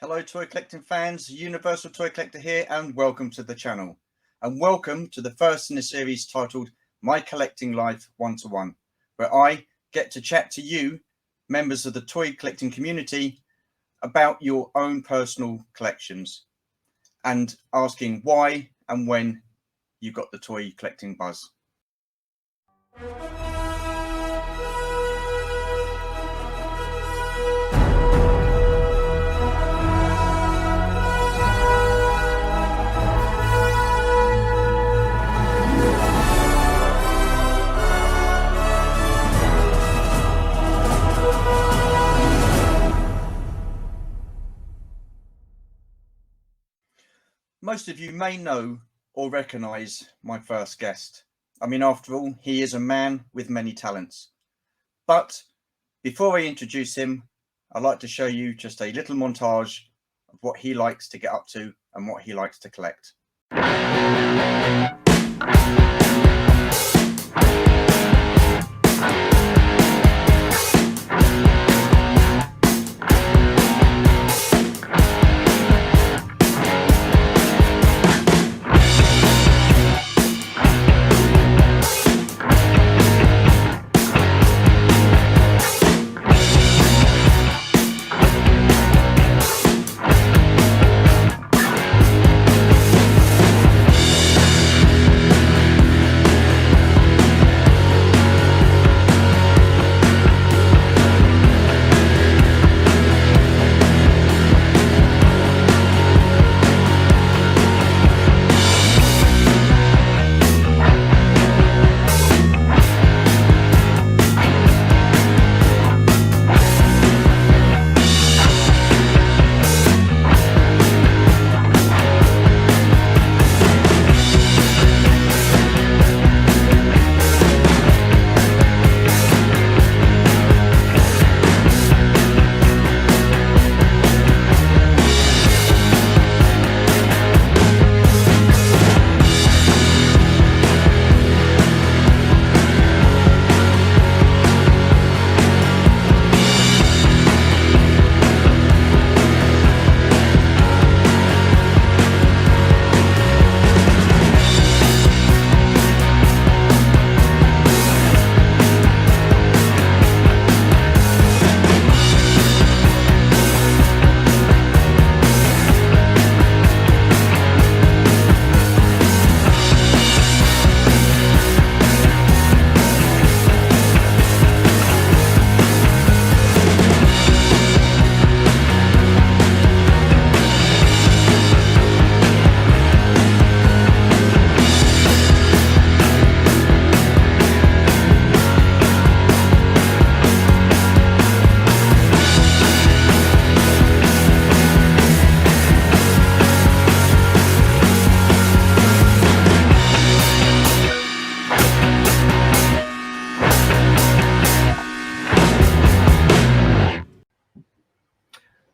Hello toy collecting fans, Universal Toy Collector here and welcome to the channel. And welcome to the first in a series titled My Collecting Life 1-to-1, where I get to chat to you, members of the toy collecting community, about your own personal collections and asking why and when you got the toy collecting buzz. Most of you may know or recognise my first guest. I mean, after all, he is a man with many talents. But before I introduce him, I'd like to show you just a little montage of what he likes to get up to and what he likes to collect.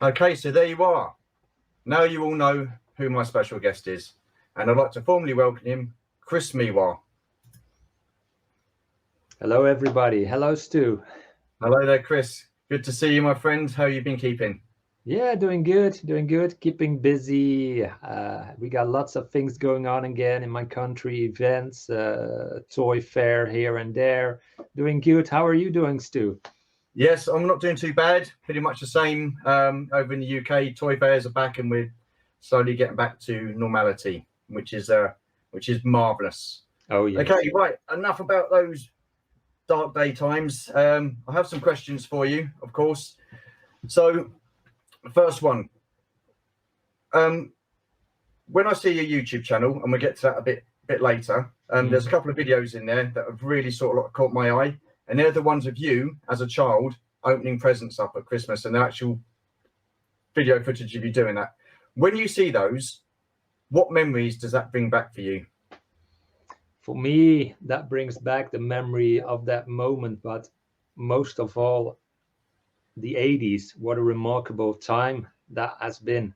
Okay, so there you are. Now you all know who my special guest is, and I'd like to formally welcome him, Chris Miwa. Hello, everybody. Hello, Stu. Hello there, Chris. Good to see you, my friend. How you been keeping? Yeah, doing good, keeping busy. We got lots of things going on again in my country, events, toy fair here and there. Doing good. How are you doing, Stu? Yes, I'm not doing too bad. Pretty much the same over in the UK. Toy fairs are back, and we're slowly getting back to normality, which is marvelous. Oh, yeah. Okay, right. Enough about those dark day times. I have some questions for you, of course. So, first one. When I see your YouTube channel, and we'll get to that a bit later, there's a couple of videos in there that have really sort of caught my eye. And they're the ones of you as a child opening presents up at Christmas, and the actual video footage of you doing that. When you see those, what memories does that bring back for you? For me, that brings back the memory of that moment, but most of all, the 80s. What a remarkable time that has been.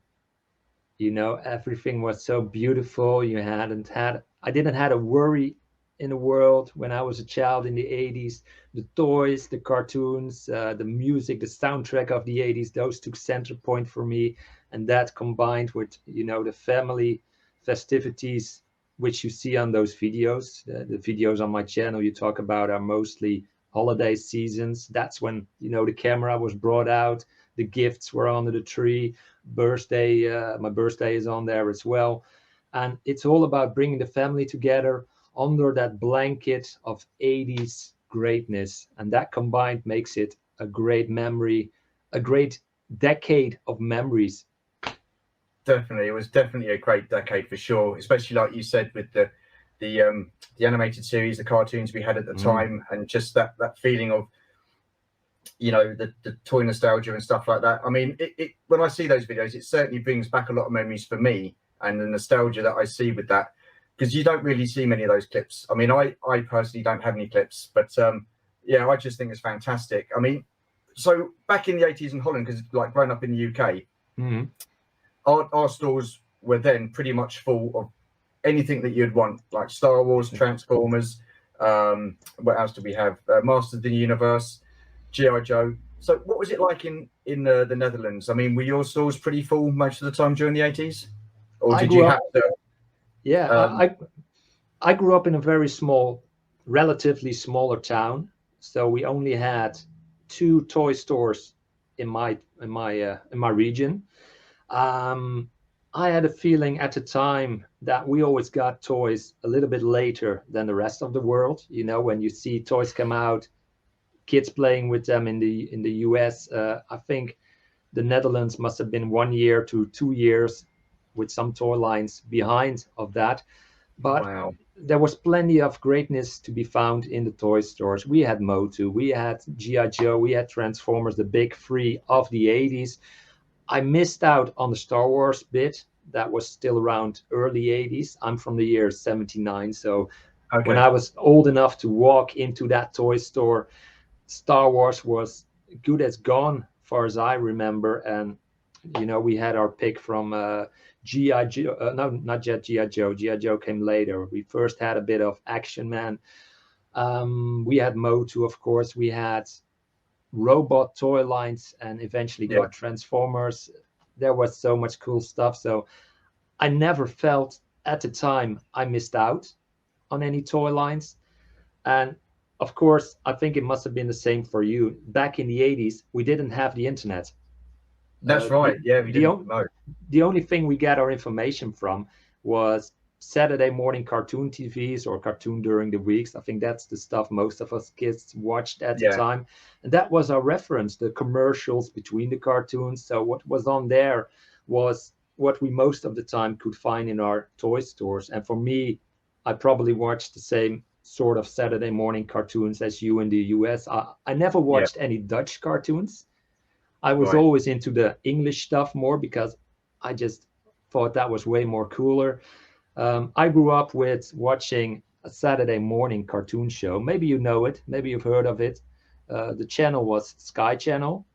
You know, everything was so beautiful. I didn't have a worry in the world when I was a child in the 80s. The toys, the cartoons, the music, the soundtrack of the 80s, those took center point for me. and that combined with, you know, the family festivities which you see on those videos. The videos on my channel you talk about are mostly holiday seasons. That's when, you know, the camera was brought out, the gifts were under the tree, birthday, my birthday is on there as well. And it's all about bringing the family together under that blanket of 80s greatness. And that combined makes it a great memory, a great decade of memories. Definitely, it was definitely a great decade for sure. Especially like you said with the animated series, the cartoons we had at the time, and just that feeling of, you know, the toy nostalgia and stuff like that. I mean, it when I see those videos, it certainly brings back a lot of memories for me, and the nostalgia that I see with that, because you don't really see many of those clips. I mean, I personally don't have any clips, but yeah, I just think it's fantastic. I mean, so back in the 80s in Holland, because like growing up in the UK, our stores were then pretty much full of anything that you'd want, like Star Wars, Transformers. What else do we have? Masters of the Universe, G.I. Joe. So what was it like in the Netherlands? I mean, were your stores pretty full most of the time during the 80s? Or did you have to? Yeah, I grew up in a very small, relatively smaller town. So we only had 2 toy stores in my region. I had a feeling at the time that we always got toys a little bit later than the rest of the world. You know, when you see toys come out, kids playing with them in the US, I think the Netherlands must have been 1 year to 2 years with some toy lines behind of that. But Wow. there was plenty of greatness to be found in the toy stores. We had Motu, we had G.I. Joe, we had Transformers, the big 3 of the 80s. I missed out on the Star Wars bit. That was still around early 80s. I'm from the year 79. So when I was old enough to walk into that toy store, Star Wars was good as gone, far as I remember. And, you know, we had our pick from G.I. Joe. No, not yet G.I. Joe. G.I. Joe came later. We first had a bit of Action Man. We had Motu, of course. We had robot toy lines and eventually got Transformers. There was so much cool stuff. So I never felt at the time I missed out on any toy lines. And of course, I think it must have been the same for you. Back in the 80s, we didn't have the internet. That's right. Yeah, we didn't know. The only thing we got our information from was Saturday morning cartoon TVs or cartoon during the weeks. I think that's the stuff most of us kids watched at the time. And that was our reference, the commercials between the cartoons. So what was on there was what we most of the time could find in our toy stores. And for me, I probably watched the same sort of Saturday morning cartoons as you in the US. I never watched any Dutch cartoons. I was always into the English stuff more because I just thought that was way more cooler. I grew up with watching a Saturday morning cartoon show. Maybe you know it. Maybe you've heard of it. The channel was Sky Channel.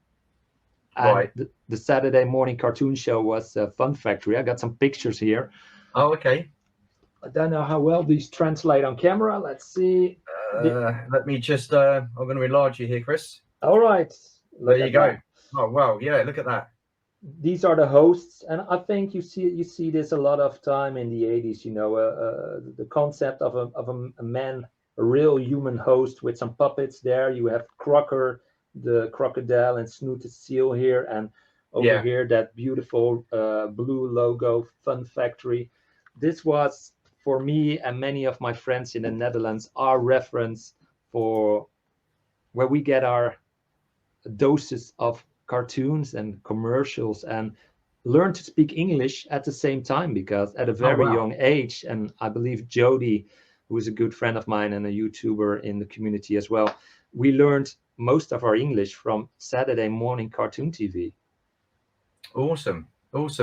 And the Saturday morning cartoon show was Fun Factory. I got some pictures here. Oh, okay. I don't know how well these translate on camera. Let's see. Let me just, I'm going to enlarge you here, Chris. All right. There you go. Oh, wow. Yeah, look at that. These are the hosts, and I think you see this a lot of time in the 80s. You know, the concept of a man, a real human host with some puppets there. You have Crocker, the crocodile, and Snoot the seal here, and over here that beautiful blue logo, Fun Factory. This was for me and many of my friends in the Netherlands our reference for where we get our doses of cartoons and commercials and learn to speak English at the same time, because at a very young age, and I believe Jody, who is a good friend of mine and a YouTuber in the community as well, we learned most of our English from Saturday morning cartoon TV. Awesome. What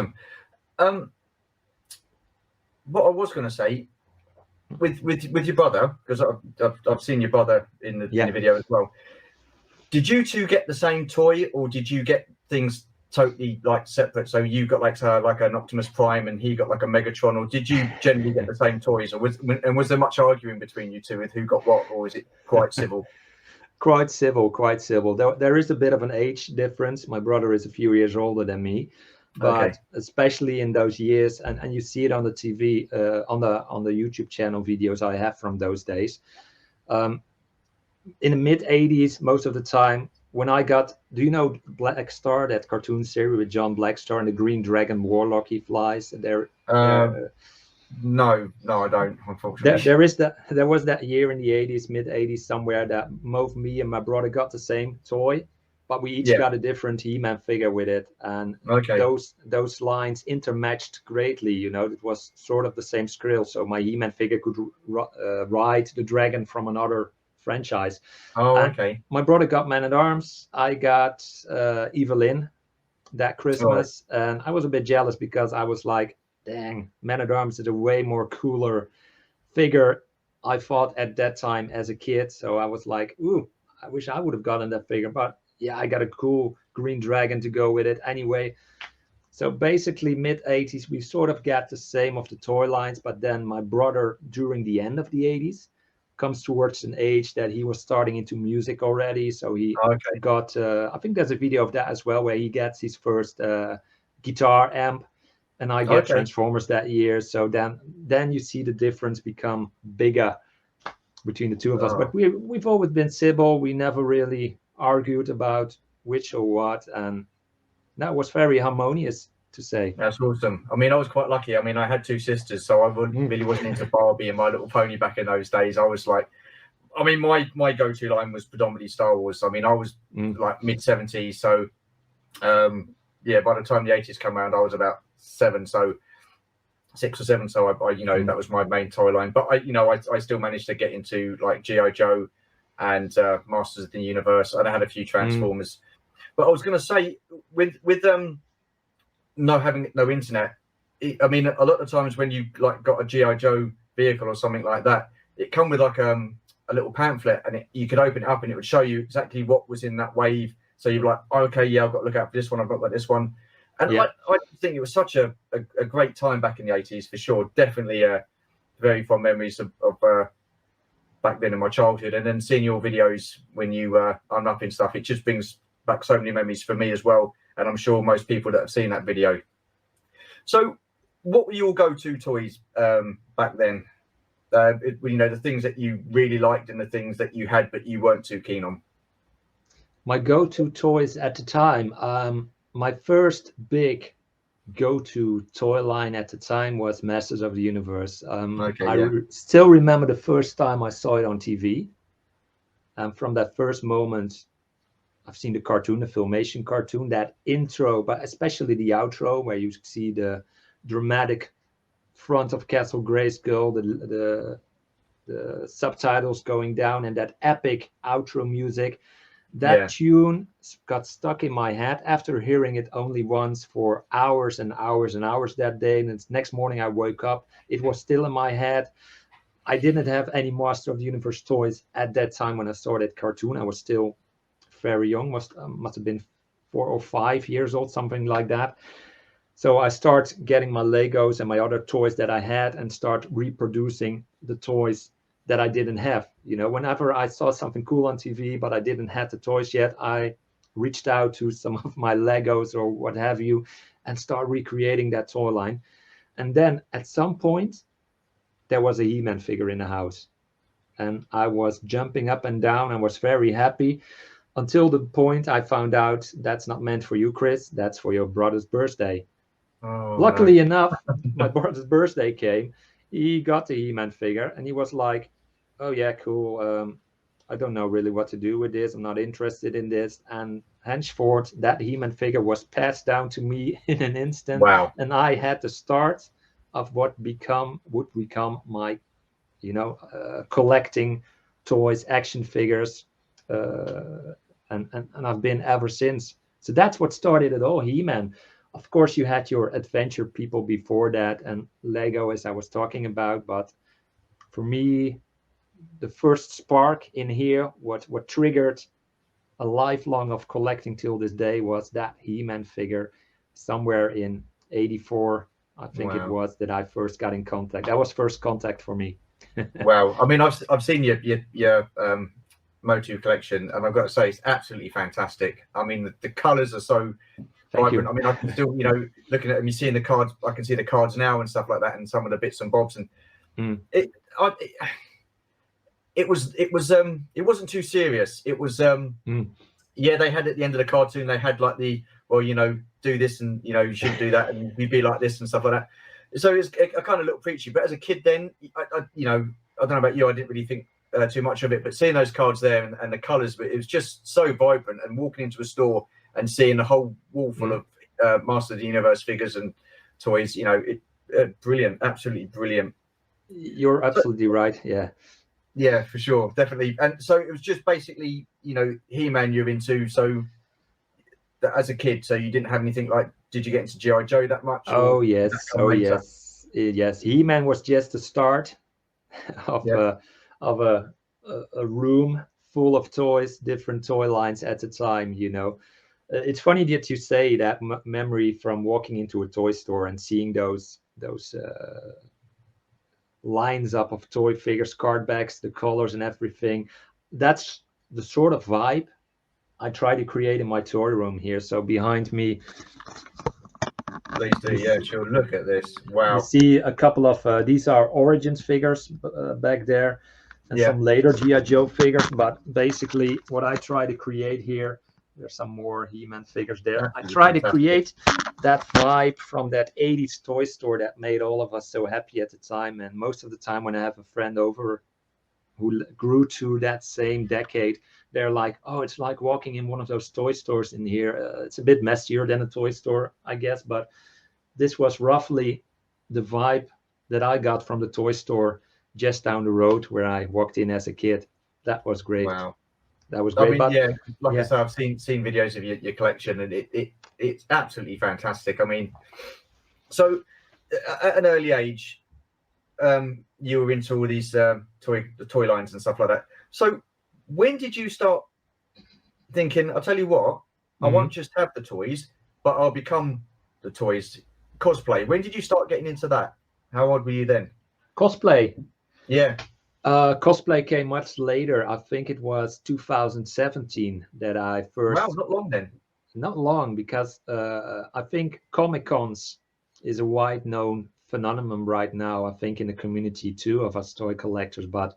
I was going to say with your brother, because I've seen your brother in the video as well. Did you two get the same toy, or did you get things totally like separate? So you got like an Optimus Prime, and he got like a Megatron, or did you generally get the same toys? Or was there much arguing between you two with who got what, or was it quite civil? Quite civil. There is a bit of an age difference. My brother is a few years older than me. but Okay. especially in those years, and you see it on the TV, on the YouTube channel videos I have from those days. Um, in the mid 80s, most of the time, when I got, do you know Black Star, that cartoon series with John Blackstar and the Green Dragon Warlock he flies? There, No, I don't, there, unfortunately. there is that. There was that year in the 80s, mid 80s, somewhere that both me and my brother got the same toy, but we each Yeah. got a different He-Man figure with it, and Okay. those lines intermatched greatly. You know, it was sort of the same skrill, so my He-Man figure could ride the dragon from another franchise. Oh, And okay. my brother got Man at Arms. I got Evelyn that All right. Christmas, and I was a bit jealous because I was like, dang, Man at Arms is a way more cooler figure I fought at that time as a kid. So I was like, ooh, I wish I would have gotten that figure. But yeah, I got a cool green dragon to go with it anyway. So basically, mid 80s, we sort of got the same of the toy lines. But then my brother, during the end of the 80s, comes towards an age that he was starting into music already. So he Okay. got, I think there's a video of that as well, where he gets his first guitar amp, and I get Okay. Transformers that year. So then you see the difference become bigger between the two of us. Oh, But we've always been civil. We never really argued about which or what, and that was very harmonious, to say. that's awesome. I mean, I was quite lucky. I mean, I had two sisters, so I really wasn't into Barbie and My Little Pony back in those days. I was like, I mean, my go-to line was predominantly Star Wars. I mean, I was like mid-70s, so yeah, by the time the 80s come around, I was about 6 or 7. So I that was my main toy line. But I still managed to get into like G.I. Joe and Masters of the Universe, and I had a few Transformers. But I was going to say, with having no internet, I mean, a lot of times when you like got a G.I. Joe vehicle or something like that, it come with like a little pamphlet, and you could open it up and it would show you exactly what was in that wave. So you're like, oh, okay, yeah, I've got to look out for this one, I've got to look at this one. And Yeah. I think it was such a great time back in the 80s, for sure. Definitely very fond memories of back then in my childhood. And then seeing your videos when you unwrapping stuff, it just brings back so many memories for me as well. And I'm sure most people that have seen that video. So what were your go-to toys back then? The things that you really liked and the things that you had but you weren't too keen on. My go-to toys at the time, my first big go-to toy line at the time was Masters of the Universe. Okay, I yeah. still remember the first time I saw it on TV. And from that first moment, I've seen the cartoon, the Filmation cartoon, that intro, but especially the outro, where you see the dramatic front of Castle Grayskull, the subtitles going down, and that epic outro music. That tune got stuck in my head after hearing it only once for hours and hours and hours that day. And the next morning I woke up, it was still in my head. I didn't have any Master of the Universe toys at that time when I saw that cartoon. I was still very young, must have been 4 or 5 years old, something like that. So I start getting my Legos and my other toys that I had and start reproducing the toys that I didn't have. Whenever I saw something cool on TV, but I didn't have the toys yet, I reached out to some of my Legos or what have you and start recreating that toy line. And then at some point, there was a He-Man figure in the house. And I was jumping up and down and was very happy until the point I found out that's not meant for you, Chris. That's for your brother's birthday. Oh, Luckily no. enough, my brother's birthday came. He got the He-Man figure and he was like, oh yeah, cool. I don't know really what to do with this. I'm not interested in this. And henceforth, that He-Man figure was passed down to me in an instant. Wow. And I had the start of what would become my, collecting toys, action figures. And I've been ever since. So that's what started it all, He-Man. Of course, you had your adventure people before that and Lego, as I was talking about. But for me, the first spark in here, what triggered a lifelong of collecting till this day, was that He-Man figure somewhere in 84, I think it was, that I first got in contact. That was first contact for me. Wow. I mean, I've seen your Motu collection, and I've got to say it's absolutely fantastic. I mean, the colors are so Thank you. vibrant. I mean, I can still, you know, looking at them, you're seeing the cards. I can see the cards now and stuff like that, and some of the bits and bobs. And it wasn't too serious. It was yeah, they had at the end of the cartoon, they had like the, well, you know, do this and, you know, you should do that and you be like this and stuff like that. So it's a kind of little preachy. But as a kid then, you know, I don't know about you, I didn't really think too much of it, but seeing those cards there and the colours, it was just so vibrant. And walking into a store and seeing a whole wall full of Master of the Universe figures and toys, you know, brilliant, absolutely brilliant. You're absolutely right. Yeah. Yeah, for sure, definitely. And so it was just basically, you know, He-Man you're into. So that as a kid, so you didn't have anything like, did you get into G.I. Joe that much? Oh yes, oh later? yes. He-Man was just the start of a room full of toys, different toy lines at the time. You know, it's funny that you say that memory from walking into a toy store and seeing those lines up of toy figures, card backs, the colors and everything. That's the sort of vibe I try to create in my toy room here. So behind me, Please do, yeah, sure. Look at this. Wow. you see a couple of these are Origins figures back there, and some later G.I. Joe figures. But basically, what I try to create here, there's some more He-Man figures there. I try to create that vibe from that 80s toy store that made all of us so happy at the time. And most of the time when I have a friend over who grew to that same decade, they're like, oh, it's like walking in one of those toy stores in here. It's a bit messier than a toy store, I guess, but this was roughly the vibe that I got from the toy store just down the road where I walked in as a kid. That was great. Wow. That was great. I mean, yeah, like I said, I've seen videos of your collection, and it's absolutely fantastic. I mean, so at an early age, you were into all these toy lines and stuff like that. So when did you start thinking, I'll tell you what, I won't just have the toys, but I'll become the toys? Cosplay. When did you start getting into that? How old were you then? Cosplay. Yeah. Cosplay came much later. I think it was 2017 that I first. Wow, not long then. Not long, because I think Comic-Cons is a wide known phenomenon right now, I think, in the community too of us toy collectors. But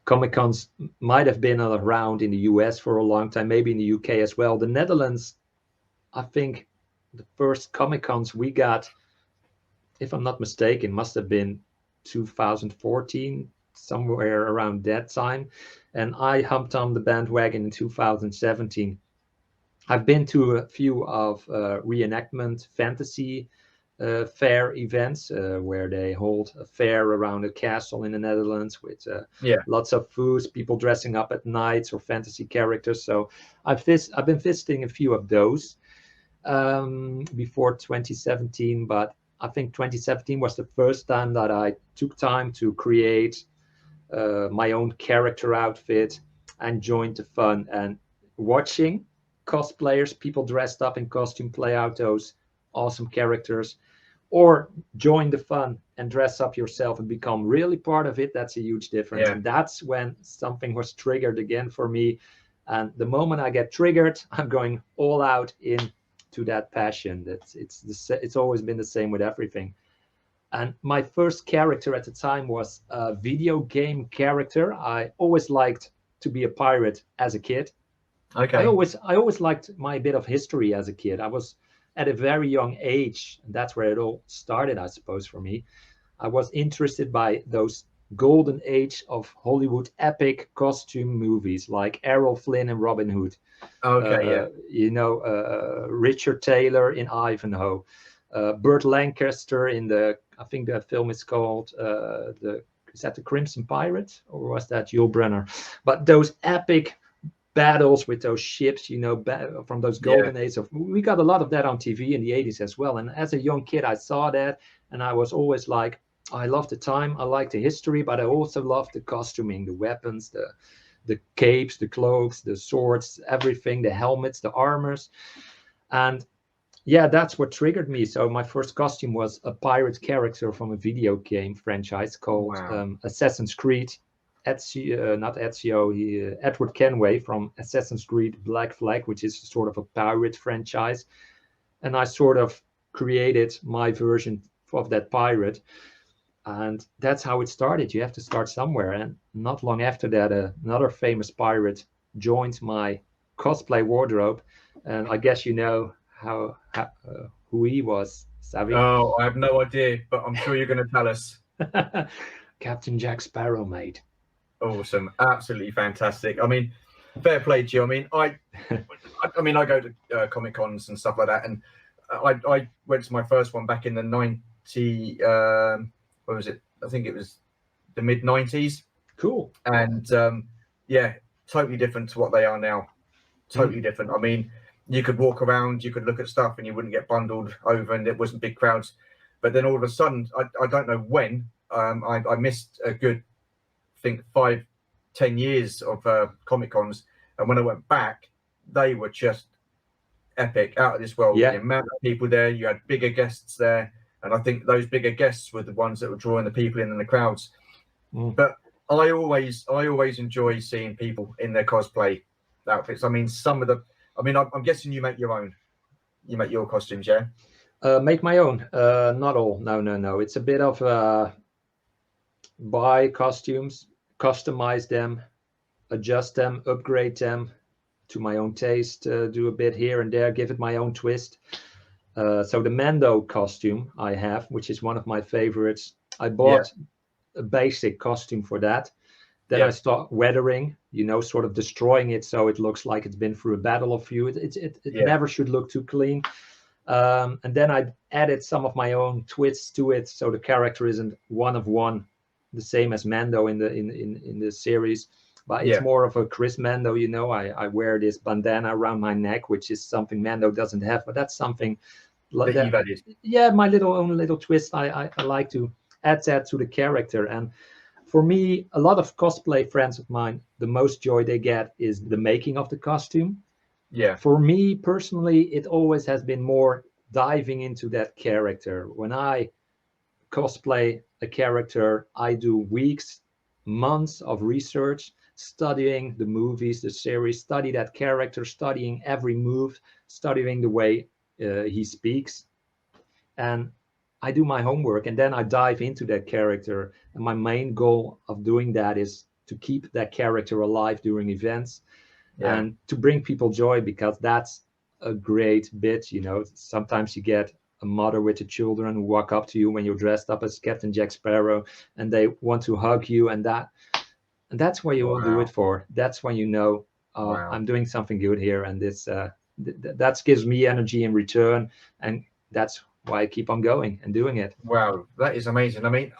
Comic-Cons might have been around in the US for a long time, maybe in the UK as well. The Netherlands, I think the first Comic-Cons we got, if I'm not mistaken, must have been 2014, somewhere around that time. And I humped on the bandwagon in 2017. I've been to a few of reenactment fantasy fair events where they hold a fair around a castle in the Netherlands with lots of foods, people dressing up at nights or fantasy characters. So I've been visiting a few of those before 2017, but I think 2017 was the first time that I took time to create my own character outfit and joined the fun. And watching cosplayers, people dressed up in costume, play out those awesome characters, or join the fun and dress up yourself and become really part of it, that's a huge difference. And that's when something was triggered again for me. And the moment I get triggered, I'm going all out into that passion. It's always been the same with everything. And my first character at the time was a video game character. I always liked to be a pirate as a kid. Okay. I always liked my bit of history as a kid. I was at a very young age, and that's where it all started, I suppose, for me. I was interested by those golden age of Hollywood epic costume movies like Errol Flynn and Robin Hood. Okay, you know, Richard Taylor in Ivanhoe, Burt Lancaster in I think the film is called is that the Crimson Pirate, or was that Yul Brynner? But those epic battles with those ships, you know, from those golden age of, we got a lot of that on TV in the 80s as well. And as a young kid, I saw that, and I was always like, I love the time, I like the history, but I also love the costuming, the weapons, the capes, the cloaks, the swords, everything, the helmets, the armors. And yeah, that's what triggered me. So my first costume was a pirate character from a video game franchise called Assassin's Creed. Edward Kenway from Assassin's Creed Black Flag, which is sort of a pirate franchise. and I sort of created my version of that pirate. And that's how it started. You have to start somewhere. And not long after that, another famous pirate joined my cosplay wardrobe. And I guess you know who he was, Savvy. Oh, I have no idea, but I'm sure you're going to tell us. Captain Jack Sparrow, mate. Awesome, absolutely fantastic. I mean, fair play to you. I mean, I go to Comic Cons and stuff like that, and I went to my first one back in the 90. What was it? I think it was the mid 90s. Cool. And yeah, totally different to what they are now. Totally different. I mean, you could walk around, you could look at stuff, and you wouldn't get bundled over, and it wasn't big crowds. But then all of a sudden, I don't know when, I missed a good, I think 5-10 years of Comic Cons, and when I went back, they were just epic, out of this world. Yeah. The amount of people there, you had bigger guests there, and I think those bigger guests were the ones that were drawing the people in and the crowds. But I always enjoy seeing people in their cosplay outfits. I mean, I'm guessing you make your own. You make your costumes, yeah? Make my own. Not all. No. It's a bit of buy costumes, customize them, adjust them, upgrade them to my own taste, do a bit here and there, give it my own twist. So the Mando costume I have, which is one of my favorites, I bought a basic costume for that. Then I start weathering, sort of destroying it so it looks like it's been through a battle of you. It never should look too clean. And then I added some of my own twists to it, so the character isn't one of one, the same as Mando in the series, but it's more of a Chris Mando. I wear this bandana around my neck, which is something Mando doesn't have, but that's something that you've added. Yeah, my own little twist. I like to add that to the character. And for me, a lot of cosplay friends of mine, the most joy they get is the making of the costume. Yeah. For me personally, it always has been more diving into that character. When I cosplay a character, I do weeks, months of research, studying the movies, the series, study that character, studying every move, studying the way he speaks. And I do my homework, and then I dive into that character. And my main goal of doing that is to keep that character alive during events and to bring people joy, because that's a great bit. Sometimes you get a mother with the children who walk up to you when you're dressed up as Captain Jack Sparrow, and they want to hug you, and that's what you will do it for. That's when I'm doing something good here, and this that gives me energy in return, and that's why I keep on going and doing it. Wow, that is amazing. I mean,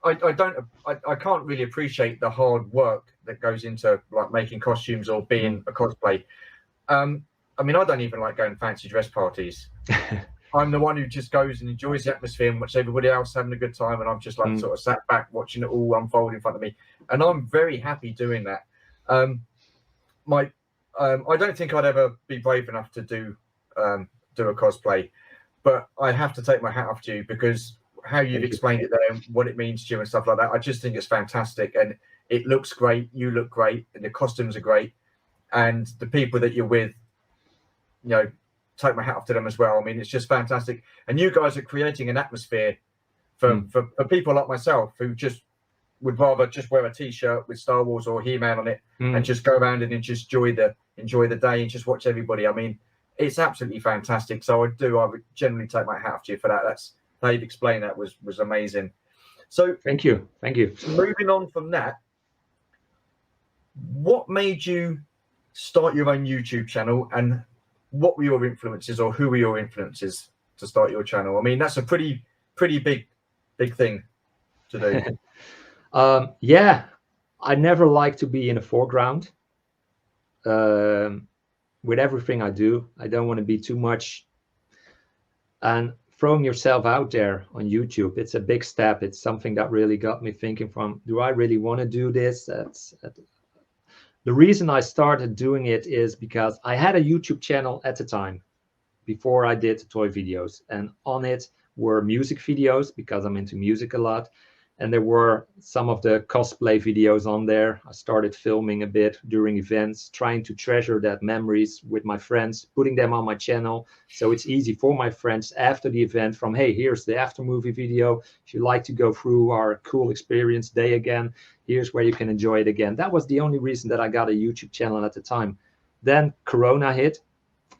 I can't really appreciate the hard work that goes into like making costumes or being a cosplay. I mean, I don't even like going to fancy dress parties. I'm the one who just goes and enjoys the atmosphere and watches everybody else having a good time, and I'm just like sort of sat back watching it all unfold in front of me, and I'm very happy doing that. I don't think I'd ever be brave enough to do a cosplay, but I have to take my hat off to you, because how you've explained it there and what it means to you and stuff like that, I just think it's fantastic, and it looks great. You look great, and the costumes are great, and the people that you're with, take my hat off to them as well. I mean, it's just fantastic, and you guys are creating an atmosphere for people like myself who just would rather just wear a t-shirt with Star Wars or He-Man on it and just go around and just enjoy the day and just watch everybody. I mean, it's absolutely fantastic. So I would generally take my hat off to you for that. That's how you've explained that was amazing. So thank you. Moving on from that, what made you start your own YouTube channel, and what were your influences, or who were your influences to start your channel? I mean, that's a pretty big thing to do. I never like to be in the foreground. With everything I do, I don't want to be too much. And throwing yourself out there on YouTube, it's a big step. It's something that really got me thinking do I really want to do this? The reason I started doing it is because I had a YouTube channel at the time before I did toy videos, and on it were music videos, because I'm into music a lot. and there were some of the cosplay videos on there. I started filming a bit during events, trying to treasure that memories with my friends, putting them on my channel. So it's easy for my friends after the event from, hey, here's the after movie video. If you like to go through our cool experience day again, here's where you can enjoy it again. That was the only reason that I got a YouTube channel at the time. Then Corona hit,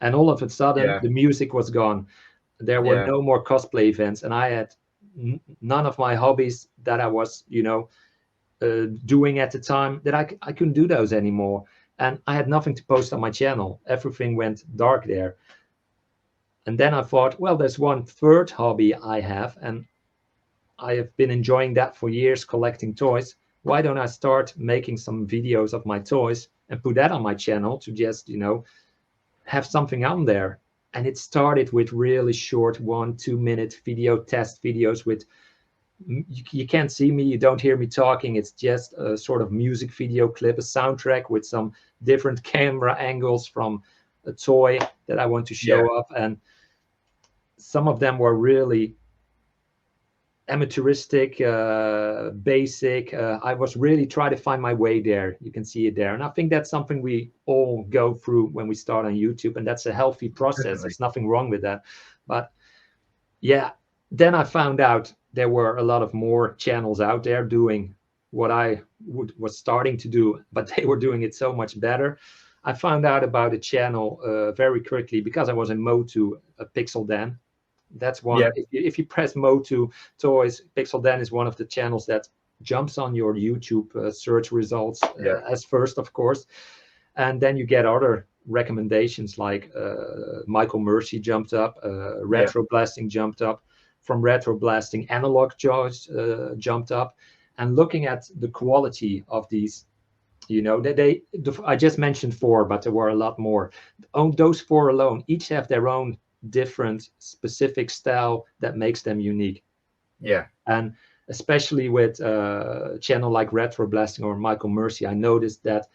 and all of a sudden Yeah. the music was gone. There were Yeah. no more cosplay events, and I had none of my hobbies that I was, doing at the time, that I couldn't do those anymore. And I had nothing to post on my channel. Everything went dark there. And then I thought, well, there's one third hobby I have, and I have been enjoying that for years, collecting toys. Why don't I start making some videos of my toys and put that on my channel to just, have something on there? And it started with really short 1-2 minute video test videos with, you can't see me, you don't hear me talking. It's just a sort of music video clip, a soundtrack with some different camera angles from a toy that I want to show Yeah. up. And some of them were really amateuristic, basic. I was really trying to find my way there. You can see it there. And I think that's something we all go through when we start on YouTube. And that's a healthy process. Definitely. There's nothing wrong with that. But yeah, then I found out there were a lot of more channels out there doing what I was starting to do, but they were doing it so much better. I found out about a channel very quickly because I was in Motu, Pixel Dan. That's Yeah. one. If you press Motu Toys, Pixel Dan is one of the channels that jumps on your YouTube search results Yeah. as first, of course. And then you get other recommendations like Michael Mercy jumped up, Yeah. Retro Blasting jumped up. From Retro Blasting, Analog Joys jumped up. And looking at the quality of these, I just mentioned four, but there were a lot more. Those four alone each have their own different specific style that makes them unique. Yeah. And especially with a channel like Retro Blasting or Michael Mercy, I noticed that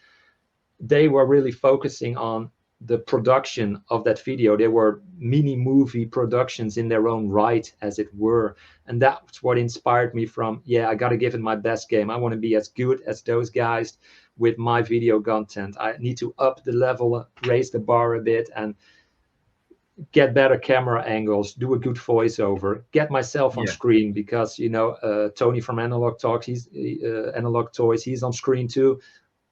they were really focusing on the production of that video. They were mini movie productions in their own right, as it were. And that's what inspired me from, yeah, I got to give it my best game. I want to be as good as those guys with my video content. I need to up the level, raise the bar a bit, and get better camera angles, do a good voiceover, get myself on Yeah. screen because, Tony from Analog Talks, he's Analog Toys, he's on screen too.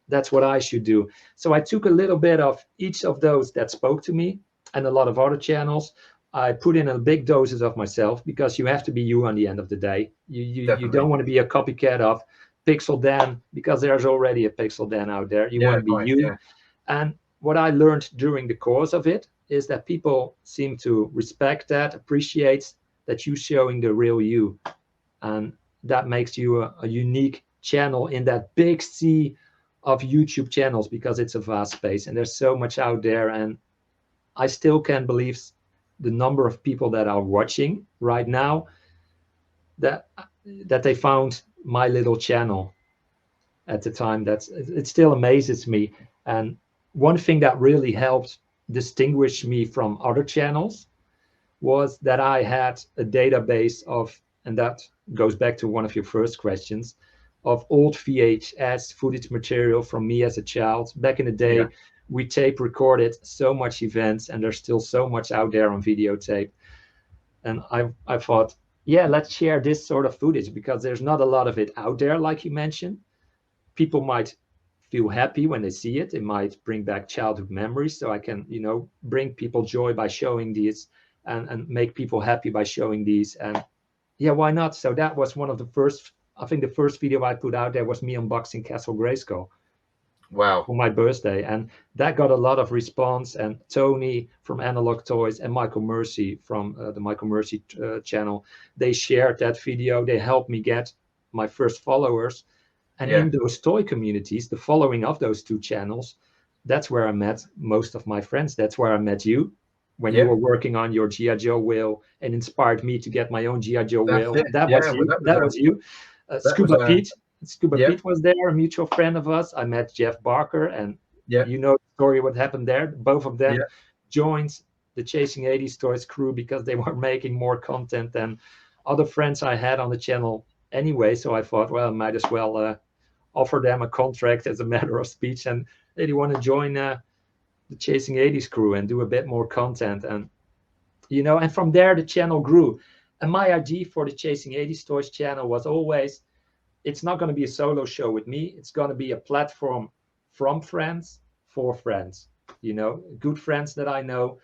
That's what I should do. So I took a little bit of each of those that spoke to me and a lot of other channels. I put in a big doses of myself because you have to be you on the end of the day. You Definitely. don't want to be a copycat of Pixel Dan because there's already a Pixel Dan out there. You want Yeah. to be Quite. you. Yeah. And what I learned during the course of it is that people seem to respect that, appreciate that you showing the real you. And that makes you a unique channel in that big sea of YouTube channels because it's a vast space and there's so much out there. And I still can't believe the number of people that are watching right now that they found my little channel at the time. It still amazes me. And one thing that really helped distinguish me from other channels was that I had a database of, and that goes back to one of your first questions, of old VHS footage material from me as a child. Back in the Yeah. day, we tape recorded so much events, and there's still so much out there on videotape. And I thought, yeah, let's share this sort of footage because there's not a lot of it out there, like you mentioned. People might feel happy when they see it. It might bring back childhood memories. So I can, bring people joy by showing these and make people happy by showing these. And yeah, why not? So that was one of the first, I think the first video I put out there was me unboxing Castle Grayskull Wow. for my birthday. And that got a lot of response. And Tony from Analog Toys and Michael Mercy from the Michael Mercy channel, they shared that video. They helped me get my first followers. And Yeah. in those toy communities, the following of those two channels, that's where I met most of my friends. That's where I met you when you Yeah. were working on your G.I. Joe wheel and inspired me to get my own G.I. Joe That's wheel. it. That was Yeah. Well, you. That was you. that was Scuba a Pete. Scuba yeah. Pete was there, a mutual friend of us. I met Jeff Barker, and Yeah. you know the story what happened there. Both of them Yeah. joined the Chasing 80s Toys crew because they were making more content than other friends I had on the channel anyway. So I thought, well, I might as well offer them a contract as a matter of speech, and hey, do you want to join the Chasing 80s crew and do a bit more content? And and from there the channel grew. And my idea for the Chasing 80s Toys channel was always, it's not going to be a solo show with me. It's going to be a platform from friends for friends, good friends that I know.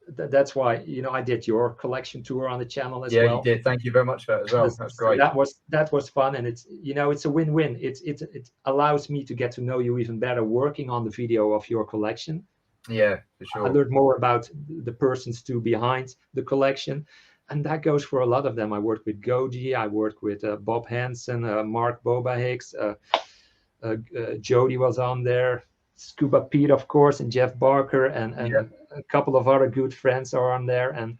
That's why, I did your collection tour on the channel as Yeah, well. you did. Thank you very much for that as well. That's So great. that was fun, and it's a win-win. It allows me to get to know you even better working on the video of your collection. Yeah, for I sure. learned more about the persons too behind the collection, and that goes for a lot of them. I worked with Goji, I worked with Bob Hansen, Mark Boba Hicks, Jody was on there, Scuba Pete, of course, and Jeff Barker, and a couple of other good friends are on there. And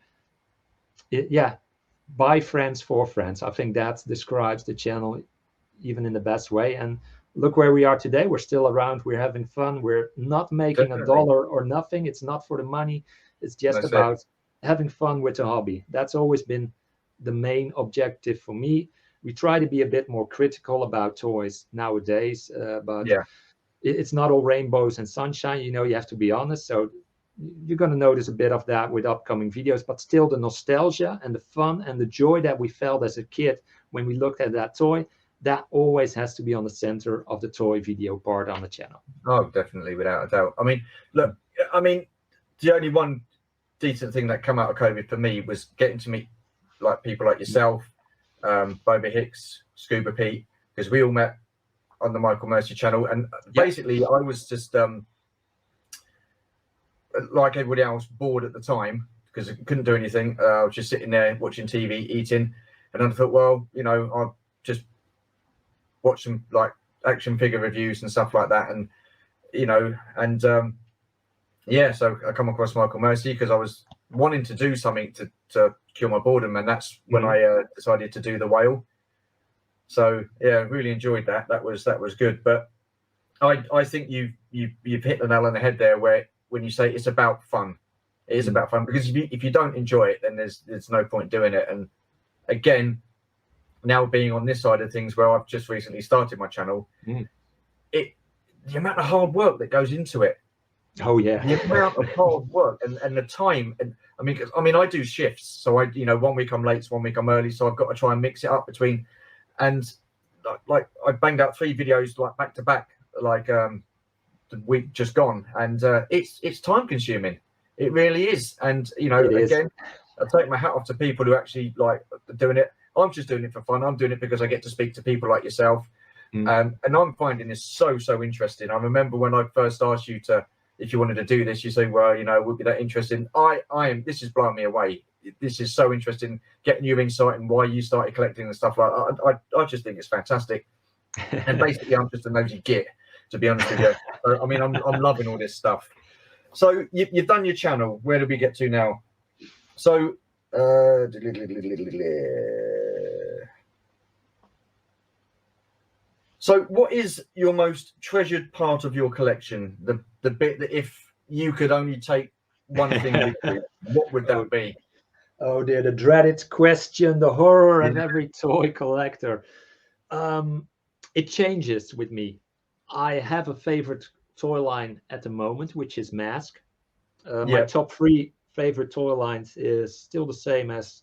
by friends for friends. I think that describes the channel even in the best way. And look where we are today. We're still around. We're having fun. We're not making Definitely. a dollar or nothing. It's not for the money. It's just That's about it. having fun with the hobby. That's always been the main objective for me. We try to be a bit more critical about toys nowadays, but Yeah. it's not all rainbows and sunshine. You have to be honest. So you're going to notice a bit of that with upcoming videos, but still the nostalgia and the fun and the joy that we felt as a kid when we looked at that toy, that always has to be on the center of the toy video part on the channel. Oh, definitely, without a doubt. I mean, look, the only one decent thing that came out of COVID for me was getting to meet like people like yourself, Boba Hicks, Scuba Pete, because we all met on the Michael Mercy channel. And basically I was just like everybody else, bored at the time because I couldn't do anything. I was just sitting there watching TV, eating, and I thought, well, I'll just watch some like action figure reviews and stuff like that, and so I come across Michael Mercy because I was wanting to do something to kill my boredom, and that's when I decided to do the whale. So yeah, really enjoyed that. That was good. But I think you've hit the nail on the head there, where when you say it's about fun, it is about fun, because if you don't enjoy it, then there's no point doing it. And again, now being on this side of things, where I've just recently started my channel, the amount of hard work that goes into it. Oh yeah, the amount of hard work and the time. And I mean, I do shifts, so 1 week I'm late, 1 week I'm early, so I've got to try and mix it up between. And like I banged out 3 videos like back to back, like the week just gone, and it's time consuming. It really is. And again, I take my hat off to people who actually like doing it. I'm just doing it for fun. I'm doing it because I get to speak to people like yourself, and I'm finding this so interesting. I remember when I first asked you if you wanted to do this, you say, well, would be that interesting. I am. This is blowing me away. This is so interesting, getting your insight and why you started collecting and stuff like that. I just think it's fantastic. And basically, I'm just a nosy git, to be honest with you. So, I mean, I'm loving all this stuff. So you've done your channel. Where do we get to now? So so what is your most treasured part of your collection? The bit that if you could only take one thing with you, what would that be? Oh dear, the dreaded question, the horror of every toy collector. It changes with me. I have a favorite toy line at the moment, which is Mask. My top 3 favorite toy lines is still the same as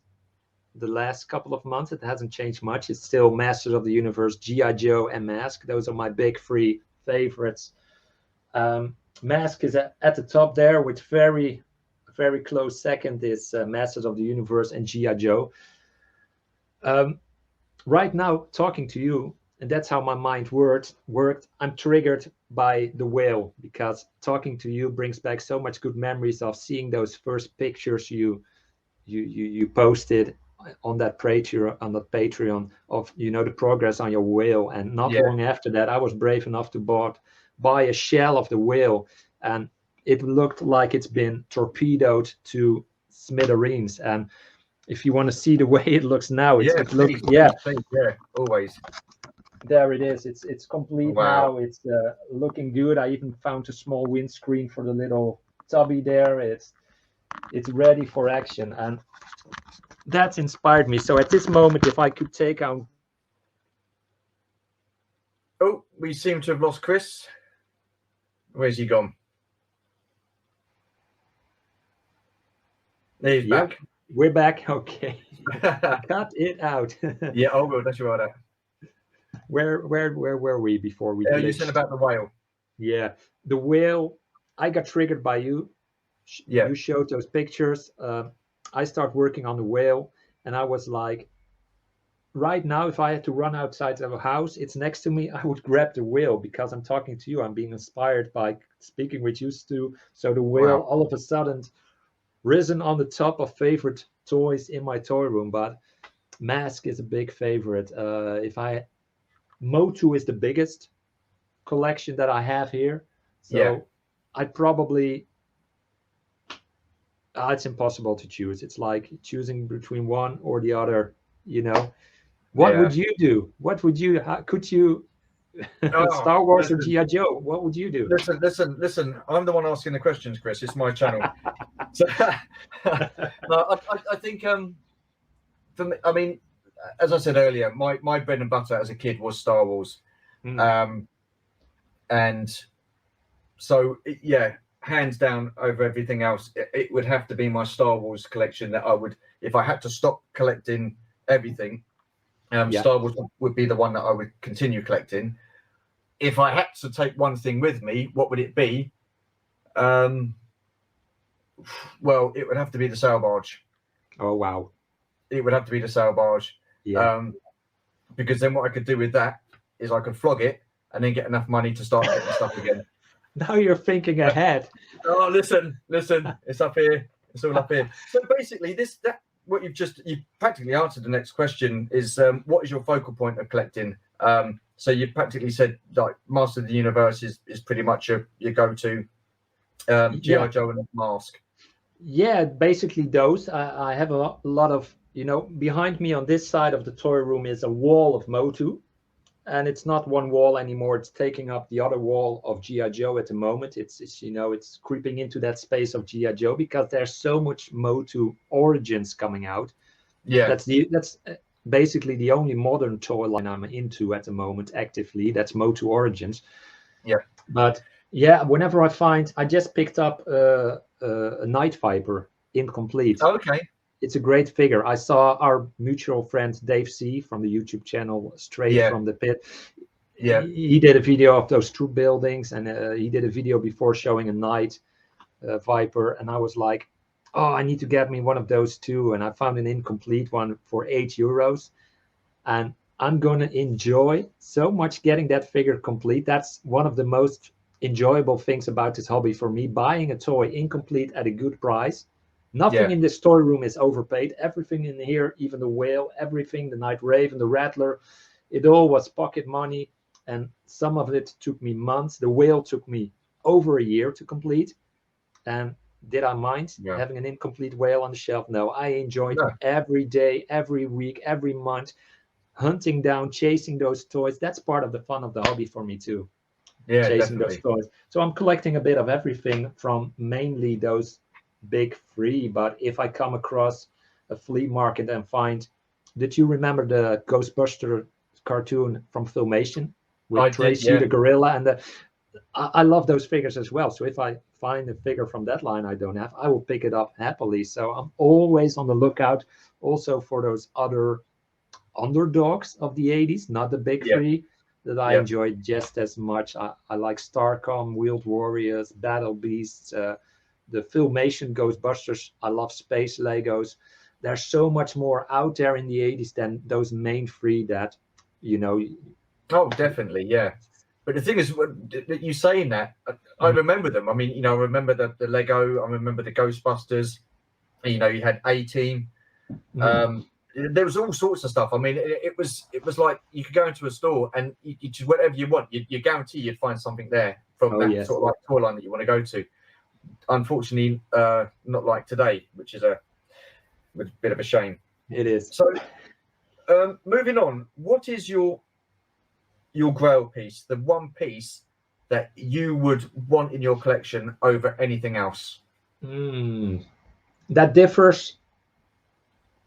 the last couple of months. It hasn't changed much. It's still Masters of the Universe, G.I. Joe, and Mask. Those are my big 3 favorites. Mask is at the top there, with very close second is Masters of the Universe and G.I. Joe. Right now, talking to you, and that's how my mind worked, I'm triggered by the whale, because talking to you brings back so much good memories of seeing those first pictures you posted on that Patreon of the progress on your whale. And not long after that, I was brave enough to buy a shell of the whale, and it looked like it's been torpedoed to smithereens. And if you want to see the way it looks now, always. There it is. It's complete now. It's looking good. I even found a small windscreen for the little tubby there. It's ready for action, and that's inspired me. So at this moment, if I could take out Oh, we seem to have lost Chris. Where's he gone? There he's back. We're back. Okay. Cut it out. Yeah, oh good, that's right. Where were we before we You said about the whale. Yeah, the whale. I got triggered by you. Yeah. You showed those pictures. I start working on the whale, and I was like, right now, if I had to run outside of a house, it's next to me, I would grab the whale because I'm talking to you. I'm being inspired by speaking with you, Stu. So the whale, all of a sudden, risen on the top of favorite toys in my toy room. But Mask is a big favorite. Motu is the biggest collection that I have here. So I'd probably, it's impossible to choose. It's like choosing between one or the other, What would you do? What would you, how could you, Star Wars or G.I. Joe? What would you do? Listen. I'm the one asking the questions, Chris. It's my channel. So, no, I think, for me, I mean, as I said earlier, my bread and butter as a kid was Star Wars. And so, hands down over everything else, it would have to be my Star Wars collection that I would, if I had to stop collecting everything, Star Wars would be the one that I would continue collecting. If I had to take one thing with me, what would it be? Well, it would have to be the sail barge. Oh, wow. It would have to be the sail barge. Yeah. Because then what I could do with that is I could flog it and then get enough money to start getting stuff again. Now you're thinking ahead. Oh, listen, it's up here. It's all up here. So basically, what you practically answered the next question is, what is your focal point of collecting? So you practically said like Master of the Universe is pretty much your go-to. G.I. Joe and Mask. Yeah, basically those. I have a lot of, behind me on this side of the toy room is a wall of Motu. And it's not one wall anymore. It's taking up the other wall of G.I. Joe at the moment. It's creeping into that space of G.I. Joe because there's so much Motu Origins coming out. Yeah. That's basically the only modern toy line I'm into at the moment actively. That's Motu Origins. Yeah. But yeah, whenever I just picked up a Night Viper incomplete. Oh, okay. It's a great figure. I saw our mutual friend Dave C from the YouTube channel Straight from the Pit. Yeah. He did a video of those troop buildings, and he did a video before showing a Night Viper, and I was like, oh, I need to get me one of those too. And I found an incomplete one for €8, and I'm gonna enjoy so much getting that figure complete. That's one of the most enjoyable things about this hobby for me, buying a toy incomplete at a good price. Nothing in this toy room is overpaid. Everything in here, even the whale, everything, the Night Raven, the Rattler, it all was pocket money. And some of it took me months. The whale took me over a year to complete. And did I mind having an incomplete whale on the shelf? No, I enjoyed every day, every week, every month, hunting down, chasing those toys. That's part of the fun of the hobby for me too. Yeah, chasing definitely. Those toys. So I'm collecting a bit of everything from mainly those big free, but if I come across a flea market and find, did you remember the Ghostbuster cartoon from Filmation with Tracy the gorilla? And I love those figures as well. So if I find a figure from that line I don't have, I will pick it up happily. So I'm always on the lookout also for those other underdogs of the 80s, not the big three, that I enjoy just as much. I like Starcom, Wheeled Warriors, Battle Beasts, the Filmation Ghostbusters. I love Space Legos. There's so much more out there in the 80s than those main three that, Oh, definitely, yeah. But the thing is, you saying that, I remember them. I mean, I remember the Lego. I remember the Ghostbusters. You had A-Team. There was all sorts of stuff. I mean, it was like you could go into a store and you just whatever you want, you guarantee you'd find something there from that sort of like toy line that you want to go to. Unfortunately, not like today, which is a bit of a shame. It is. So, moving on, what is your grail piece, the one piece that you would want in your collection over anything else? That differs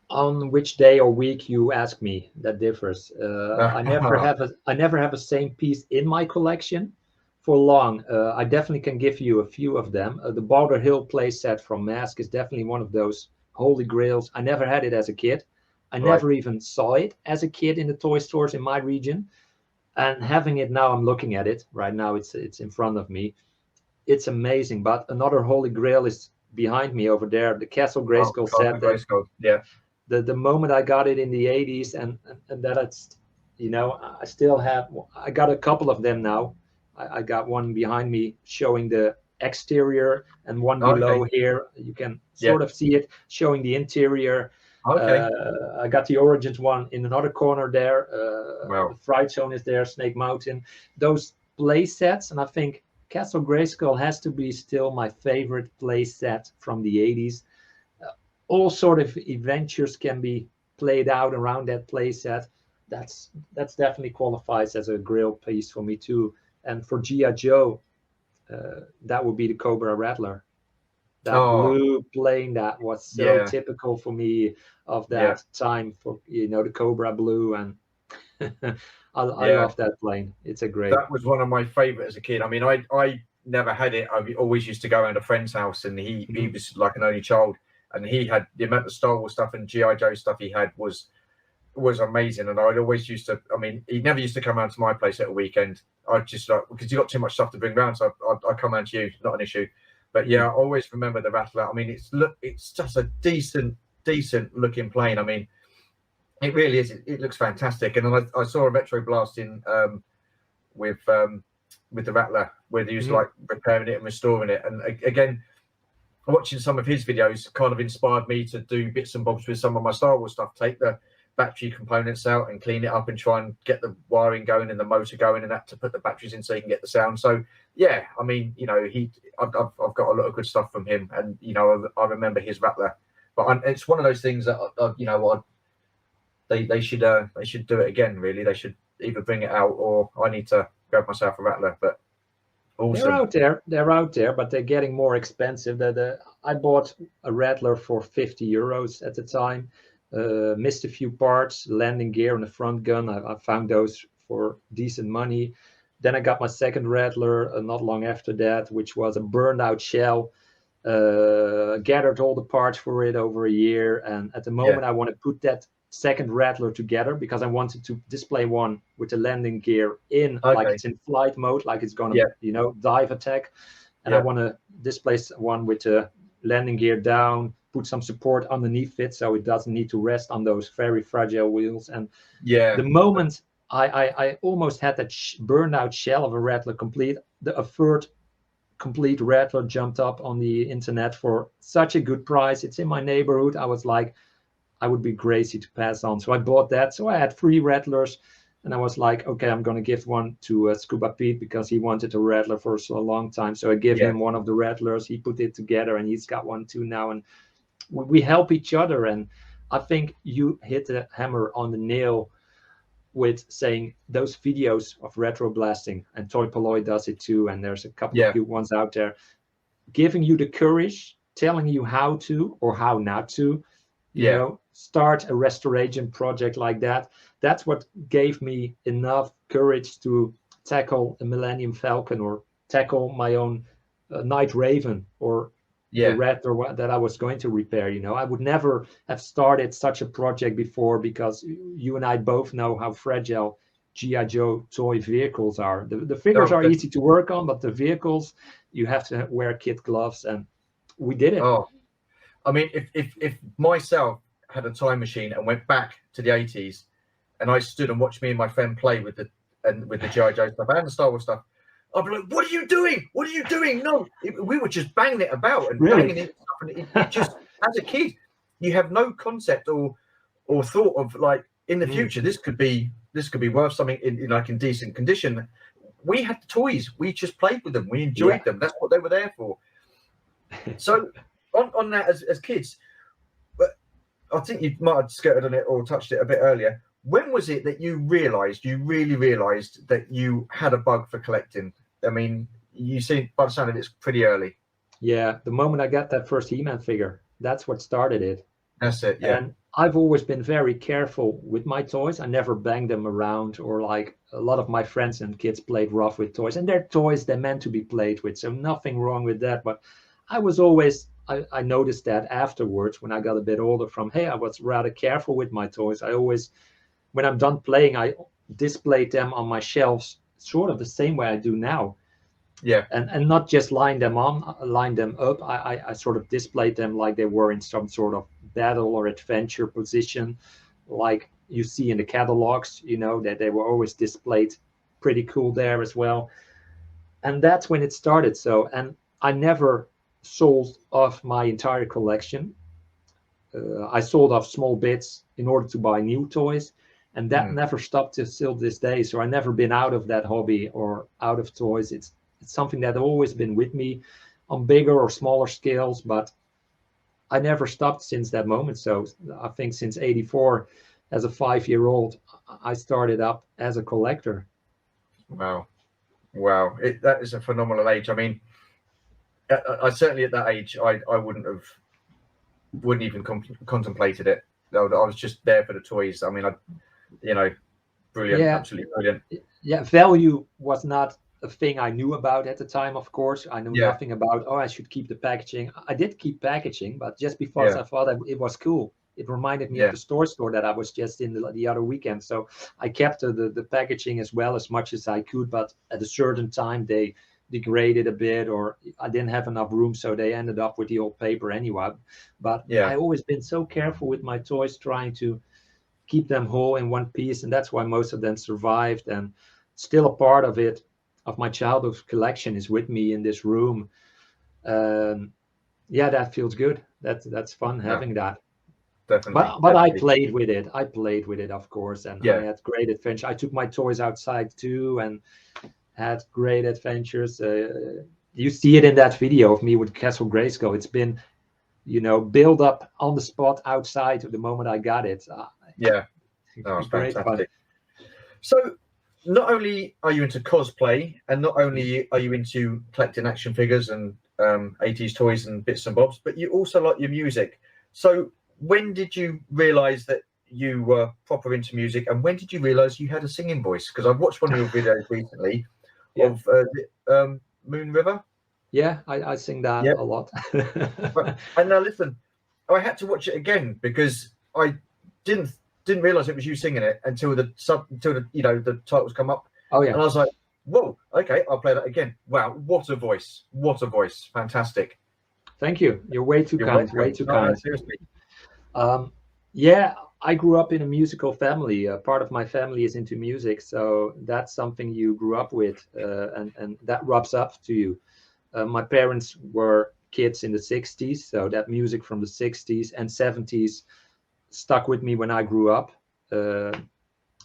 On which day or week you ask me, that differs. I never have a same piece in my collection for long. I definitely can give you a few of them. The Balder Hill playset from Mask is definitely one of those holy grails. I never had it as a kid. I Right. never even saw it as a kid in the toy stores in my region. And having it now, I'm looking at it right now. It's in front of me. It's amazing. But another holy grail is behind me over there. The Castle Oh, Grayskull Castle set. Grayskull. Yeah. The moment I got it in the 80s, and that it's, I still have, I got a couple of them now. I got one behind me showing the exterior, and one Oh, okay. below here. You can Yeah. sort of see it showing the interior. Okay. I got the Origins one in another corner there. The Well. Fright Zone is there, Snake Mountain. Those play sets, and I think Castle Grayskull has to be still my favorite play set from the 80s. All sort of adventures can be played out around that playset. That's definitely qualifies as a grill piece for me too. And for GI Joe, that would be the Cobra Rattler. That Oh, blue plane that was so yeah. typical for me of Yeah. that time, for the Cobra blue. And I Yeah. love that plane. It's a great. That was one of my favorite as a kid. I mean, I never had it. I always used to go around a friend's house, and he Mhm. was like an only child, and he had the amount of Star Wars stuff and GI Joe stuff he had was amazing. And I'd always used to. I mean, he never used to come around to my place at a weekend. I just like, because you got too much stuff to bring around, so I come around to you, not an issue. But yeah, I Mm. always remember the Rattler. I mean, it's just a decent looking plane. I mean, it really is. It looks fantastic. And then I saw a retro blast in with the Rattler, where he was Mhm. like repairing it and restoring it. And again, watching some of his videos kind of inspired me to do bits and bobs with some of my Star Wars stuff. Take the battery components out and clean it up and try and get the wiring going and the motor going and that to put the batteries in so you can get the sound. So yeah, I mean, I've got a lot of good stuff from him, and I remember his Rattler. But it's one of those things that they should do it again. Really, they should either bring it out, or I need to grab myself a Rattler. But They're awesome. out there. They're out there, but they're getting more expensive. I bought a Rattler for €50 at the time. Missed a few parts, landing gear and the front gun. I found those for decent money. Then I got my second Rattler not long after that, which was a burned out shell. Gathered all the parts for it over a year, and at the Yeah. moment I want to put that second Rattler together because I wanted to display one with the landing gear in, like Okay. it's in flight mode, like it's gonna Yeah. dive attack, and I Yeah. want to display one with the landing gear down, put some support underneath it so it doesn't need to rest on those very fragile wheels. And Yeah. the moment I almost had that burned out shell of a Rattler complete, a third complete Rattler jumped up on the internet for such a good price. It's in my neighborhood. I was like, I would be crazy to pass on. So I bought that. So I had 3 Rattlers, and I was like, okay, I'm going to give one to Scuba Pete because he wanted a Rattler for so long time. So I gave Yeah. him one of the Rattlers. He put it together, and he's got one too now. And we help each other. And I think you hit the hammer on the nail with saying those videos of retro blasting, and Toy Polloi does it too. And there's a couple of Yeah. good ones out there giving you the courage, telling you how to or how not to, Yeah. start a restoration project like that. That's what gave me enough courage to tackle a Millennium Falcon or tackle my own Night Raven or the Yeah. rat or what that I was going to repair. I would never have started such a project before because you and I both know how fragile GI Joe toy vehicles are. The figures Oh, are easy to work on, but the vehicles, you have to wear kid gloves, and we did it. oh. I mean, if myself had a time machine and went back to the 80s, and I stood and watched me and my friend play with the GI Joe stuff and the Star Wars stuff, I'd be like, "What are you doing? What are you doing?" No, we were just banging it about and Really. banging it stuff, and it just, as a kid, you have no concept or thought of, like, in the Mm, future this could be worth something in like in decent condition. We had the toys, we just played with them, we yeah. enjoyed them. That's what they were there for. So on that, as kids, but I think you might have skirted on it or touched it a bit earlier. When was it that you really realized that you had a bug for collecting? I mean, you seem, by the sound of it, it's pretty early. Yeah, the moment I got that first He-Man figure, that's what started it. That's it. Yeah. And I've always been very careful with my toys. I never banged them around, or like a lot of my friends and kids played rough with toys, and they're toys they're meant to be played with. So nothing wrong with that. But I was always, I noticed that afterwards when I got a bit older from, hey, I was rather careful with my toys. I always, when I'm done playing, I displayed them on my shelves, sort of the same way I do now. Yeah. And not just line them up. I sort of displayed them like they were in some sort of battle or adventure position, like you see in the catalogs, you know, that they were always displayed pretty cool there as well. And that's when it started. So, and I never sold off my entire collection. I sold off small bits in order to buy new toys, and that Mm. never stopped to still this day. So I never been out of that hobby or out of toys. It's something that always been with me on bigger or smaller scales, but I never stopped since that moment. So I think since '84, as a 5-year-old, I started up as a collector. Wow. Wow. That is a phenomenal age. I mean, I certainly at that age, I wouldn't even contemplated it. I was just there for the toys. I mean, you know, brilliant, Yeah, absolutely brilliant. yeah. Value was not a thing I knew about at the time. Of course, I knew Yeah, nothing about. Oh, I should keep the packaging. I did keep packaging, but just because yeah, I thought it was cool. It reminded me of yeah, the store that I was just in the other weekend. So I kept the packaging as well as much as I could. But at a certain time, they degraded a bit, or I didn't have enough room, so they ended up with the old paper anyway. But yeah, I always been so careful with my toys, trying to keep them whole in one piece, and that's why most of them survived. And still a part of it, of my childhood collection, is with me in this room. um, yeah, that feels good. That's fun no, having that. definitely, But I definitely. played with it. I played with it, of course, and I Yeah, had great adventure. I took my toys outside too and had great adventures. You see it in that video of me with Castle Grayskull. It's been, you know, build up on the spot outside the moment I got it. yeah. Oh, Great fun. fantastic. So, not only are you into cosplay, and not only are you into collecting action figures and 80s toys and bits and bobs, but you also like your music. So, when did you realize that you were proper into music, and when did you realize you had a singing voice? Because I've watched one of your videos recently Yeah. of Moon River. Yeah, I sing that Yep. a lot. But and now listen, I had to watch it again because I didn't didn't realize it was you singing it until the the titles come up, Oh yeah, and I was like, whoa, okay, I'll play that again. Wow, what a voice! What a voice! Fantastic. thank you. You're way too You're kind. Way welcome. too No, no, kind. seriously. Yeah, I grew up in a musical family. Part of my family is into music, so that's something you grew up with, and that rubs up to you. My parents were kids in the '60s, so that music from the '60s and '70s stuck with me when I grew up. Uh,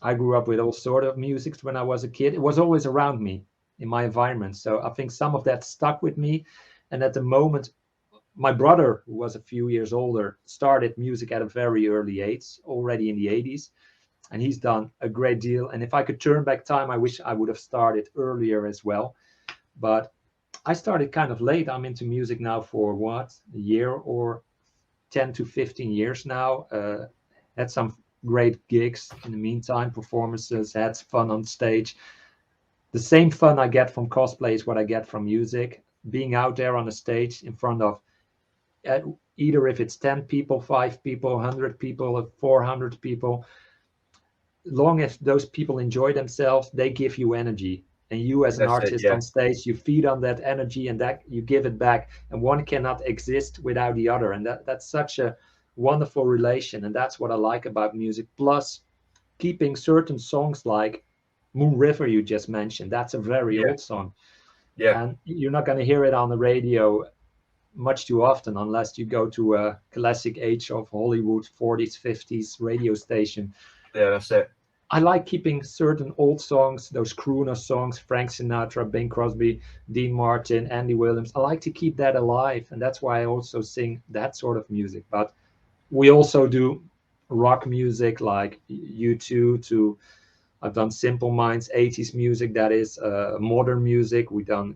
I grew up with all sort of music when I was a kid. It was always around me in my environment. So I think some of that stuck with me. And at the moment, my brother, who was a few years older, started music at a very early age, already in the '80s. And he's done a great deal. And if I could turn back time, I wish I would have started earlier as well. But I started kind of late. I'm into music now for what, a year or 10 to 15 years now. Had some great gigs in the meantime, performances, had fun on stage. The same fun I get from cosplay is what I get from music. Being out there on a stage in front of either if it's 10 people, 5 people, 100 people, or 400 people, long as those people enjoy themselves, they give you energy. And you, as an That's it. artist Yeah, on stage, you feed on that energy and that you give it back. And one cannot exist without the other. And that's such a wonderful relation. And that's what I like about music. Plus, keeping certain songs like Moon River, you just mentioned, that's a very yeah, old song. yeah, And you're not going to hear it on the radio much too often unless you go to a classic age of Hollywood 40s, 50s radio station. yeah. That's it. I like keeping certain old songs, those crooner songs, Frank Sinatra, Bing Crosby, Dean Martin, Andy Williams. I like to keep that alive, and that's why I also sing that sort of music. But we also do rock music like U2 to I've done Simple Minds, '80s music, that is modern music. We've done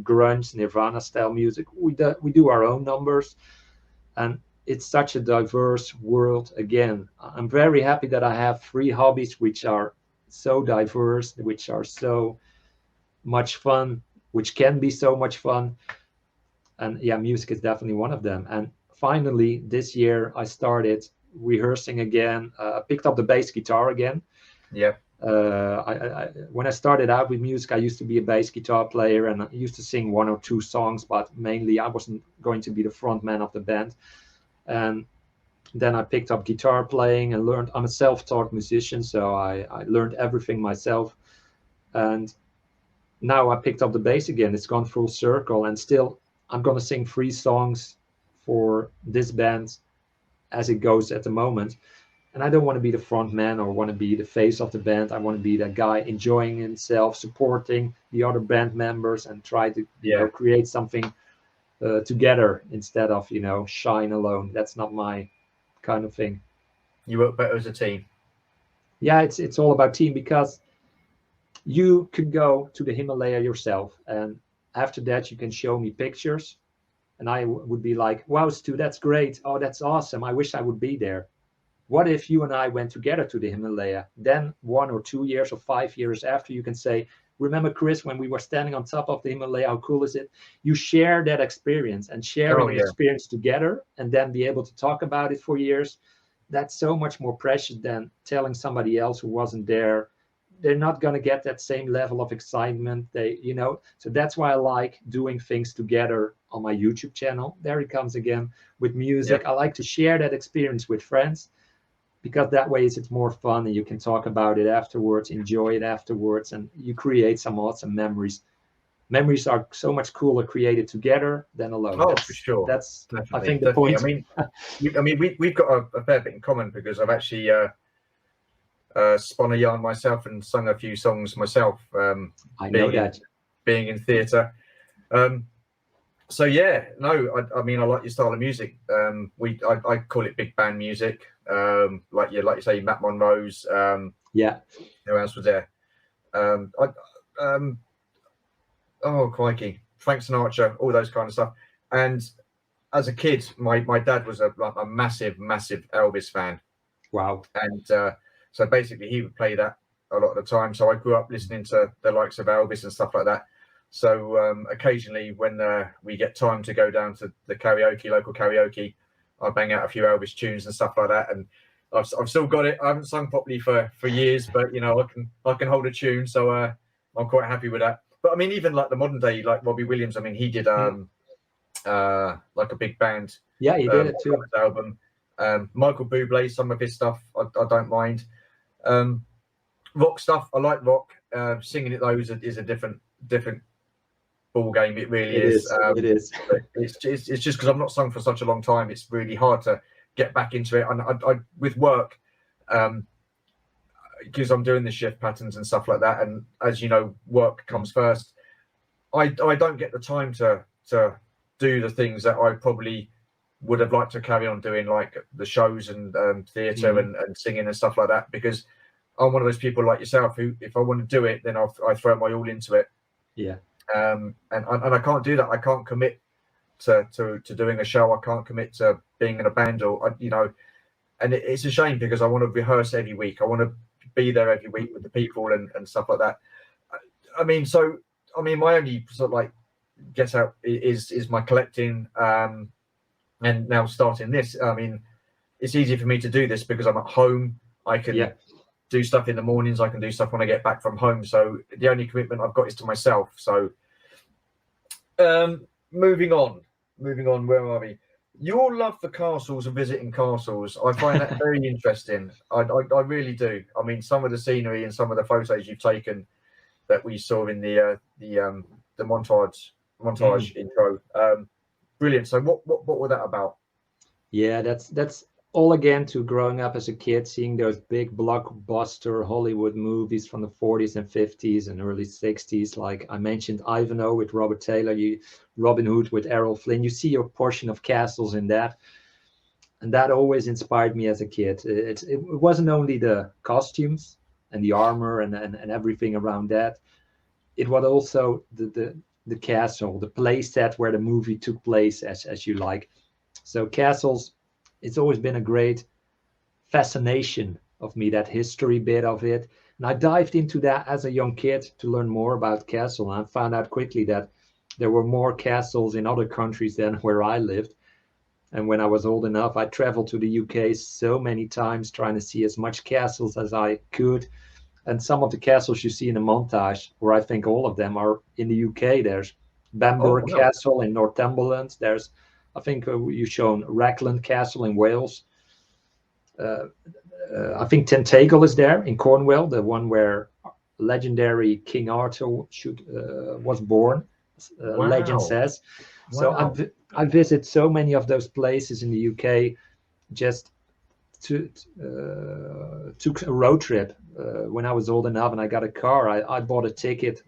grunge, Nirvana style music. We do our own numbers, and it's such a diverse world. Again, I'm very happy that I have 3 hobbies which are so diverse, which are so much fun, which can be so much fun. And yeah, music is definitely one of them. And finally, this year I started rehearsing again. I picked up the bass guitar again. Yeah. When I started out with music, I used to be a bass guitar player and I used to sing 1 or 2 songs, but mainly I wasn't going to be the front man of the band. And then I picked up guitar playing and learned. I'm a self-taught musician, so I learned everything myself. And now I picked up the bass again. It's gone full circle, and still I'm gonna sing 3 songs for this band as it goes at the moment. And I don't want to be the front man or want to be the face of the band. I want to be that guy enjoying himself, supporting the other band members, and try to Yeah. create something together instead of shine alone. That's not my kind of thing. You work better as a team. Yeah, it's all about team, because you could go to the Himalaya yourself, and after that you can show me pictures, and I would be like, wow, Stu, that's great. Oh, that's awesome. I wish I would be there. What if you and I went together to the Himalaya? Then 1 or 2 years or 5 years after, you can say, remember, Chris, when we were standing on top of the Himalaya, how cool is it? You share that experience, and Oh sharing an yeah. experience together and then be able to talk about it for years. That's so much more precious than telling somebody else who wasn't there. They're not going to get that same level of excitement. So that's why I like doing things together on my YouTube channel. There it comes again with Yeah. music. I like to share that experience with friends, because that way it's more fun and you can talk about it afterwards, enjoy it afterwards, and you create some awesome memories. Memories are so much cooler created together than alone. Oh, for That's sure. that's I Definitely. think the Definitely. I point. mean, we've got a fair bit in common because I've actually spun a yarn myself and sung a few songs myself. I know Being in that. being in theatre. So yeah, no, I mean I like your style of music. I call it big band music. Like you say, Matt Monroe's. Yeah, Who else was there? I oh crikey, Frank Sinatra, all those kind of stuff. And as a kid, my dad was a massive Elvis fan, wow. and so basically he would play that a lot of the time. So I grew up listening to the likes of Elvis and stuff like that. So occasionally when we get time to go down to the local karaoke, I bang out a few Elvis tunes and stuff like that. And I've still got it. I haven't sung properly for years, but I can hold a tune. So I'm quite happy with that. But I mean, even like the modern day, like Robbie Williams. I mean, he did like a big band Yeah, he did it too. album. Michael Bublé, some of his stuff I don't mind. Rock stuff, I like rock. Singing it though is a different ball game. It really It is. is. It is. But it's just because I've not sung for such a long time. It's really hard to get back into it. And I with work, because I'm doing the shift patterns and stuff like that. And as you know, work comes first. I don't get the time to do the things that I probably would have liked to carry on doing, like the shows and theatre and singing and stuff like that, because I'm one of those people like yourself who, if I want to do it, then I throw my all into it. Yeah. And I can't do that. I can't commit to doing a show. I can't commit to being in a band, or and it's a shame because I want to rehearse every week. I want to be there every week with the people and stuff like that. I mean, my only sort of like get out is my collecting, and now starting this. I mean, it's easy for me to do this because I'm at home. I can do stuff in the mornings. I can do stuff when I get back from home. So the only commitment I've got is to myself. So moving on, where are we? Your love for castles and visiting castles, I find that very interesting. I really do. I mean, some of the scenery and some of the photos you've taken that we saw in the montage intro, brilliant. So what were that about? Yeah, that's all again to growing up as a kid, seeing those big blockbuster Hollywood movies from the 40s and 50s and early 60s. Like I mentioned, Ivanhoe with Robert Taylor, Robin Hood with Errol Flynn. You see your portion of castles in that, and that always inspired me as a kid. It wasn't only the costumes and the armor and everything around that. It was also the castle, the place set where the movie took place, as you like. So castles it's always been a great fascination of me, that history bit of it. And I dived into that as a young kid to learn more about castle. And I found out quickly that there were more castles in other countries than where I lived. And when I was old enough, I traveled to the UK so many times trying to see as much castles as I could. And some of the castles you see in the montage, or I think all of them, are in the UK. There's Oh, Bamburgh wow. Castle in Northumberland. There's, I think you've shown Raglan Castle in Wales. Uh, I think Tentacle is there in Cornwall, the one where legendary King Arthur was born, legend Wow. says. So Wow. I visit so many of those places in the UK. Just to, took a road trip when I was old enough, and I got a car. I bought a ticket,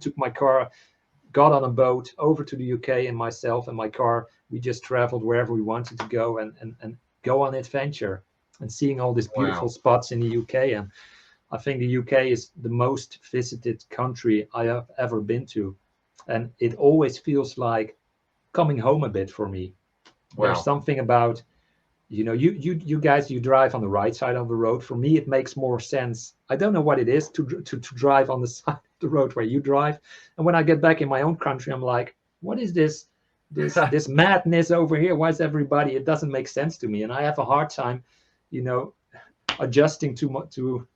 took my car, got on a boat over to the UK, and myself and my car, we just traveled wherever we wanted to go and go on adventure and seeing all these beautiful Wow. spots in the UK. And I think the UK is the most visited country I have ever been to. And it always feels like coming home a bit for me. There's Wow. something about, you guys, you drive on the right side of the road. For me, it makes more sense. I don't know what it is to drive on the side of the road where you drive. And when I get back in my own country, I'm like, what is this madness over here? Why is everybody? It doesn't make sense to me, and I have a hard time, you know, adjusting too much to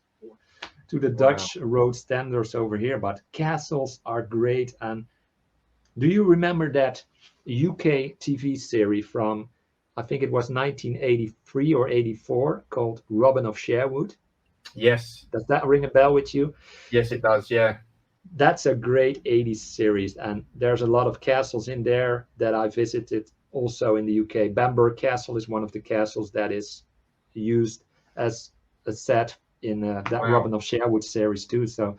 the Wow. Dutch road standards over here. But castles are great. And do you remember that UK TV series from, I think it was 1983 or 84, called Robin of Sherwood? Yes. Does that ring a bell with you? Yes, it does. Yeah. That's a great 80s series, and there's a lot of castles in there that I visited also in the UK. Bamburgh Castle is one of the castles that is used as a set in that Wow. Robin of Sherwood series too. So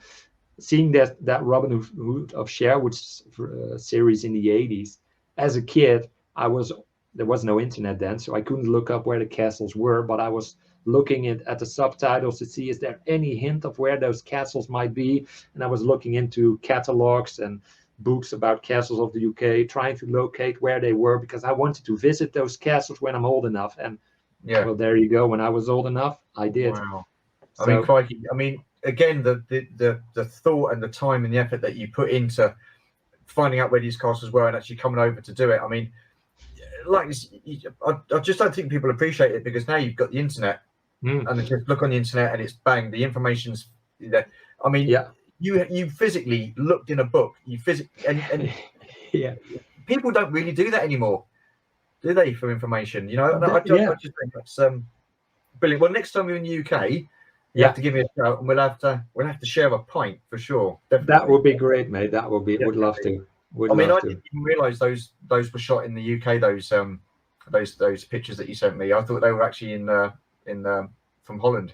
seeing that Robin Hood of Sherwood series in the 80s, as a kid, I was there was no internet then, so I couldn't look up where the castles were, but I was looking at the subtitles to see is there any hint of where those castles might be. And I was looking into catalogs and books about castles of the UK, trying to locate where they were because I wanted to visit those castles when I'm old enough. And Yeah. well, there you go. When I was old enough, I did. Wow. I mean, So crikey. I mean, again, the thought and the time and the effort that you put into finding out where these castles were and actually coming over to do it. I mean, like I just don't think people appreciate it because now you've got the internet mm, and just look on the internet and it's bang, the information's there. I mean, yeah, you physically looked in a book, you physically and yeah, people don't really do that anymore, do they? For information, I yeah, just think that's brilliant. Well, next time you're in the UK, you have yeah. to give me a shout, and we'll have to share a pint for sure, That definitely. would be great, mate. That would be. Would love Definitely. to. Would I mean, love I to. didn't even realise those were shot in the UK. Those pictures that you sent me, I thought they were actually in from Holland.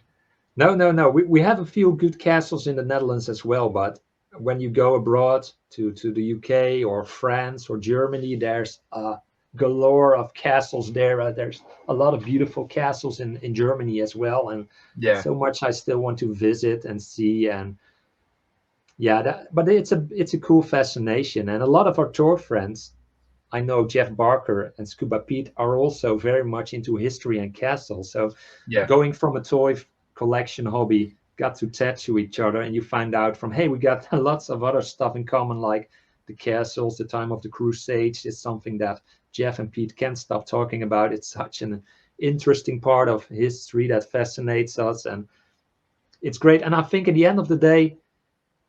No, no, no. We have a few good castles in the Netherlands as well, but when you go abroad to the UK or France or Germany, there's a galore of castles there. There's a lot of beautiful castles in Germany as well, and Yeah, so much I still want to visit and see. And yeah, but it's a cool fascination. And a lot of our tour friends, I know Jeff Barker and Scuba Pete are also very much into history and castles. So yeah, going from a toy collection hobby got to tattoo each other, and you find out from, hey, we got lots of other stuff in common, like the castles, the time of the Crusades is something that Jeff and Pete can't stop talking about. It's such an interesting part of history that fascinates us, and it's great. And I think at the end of the day,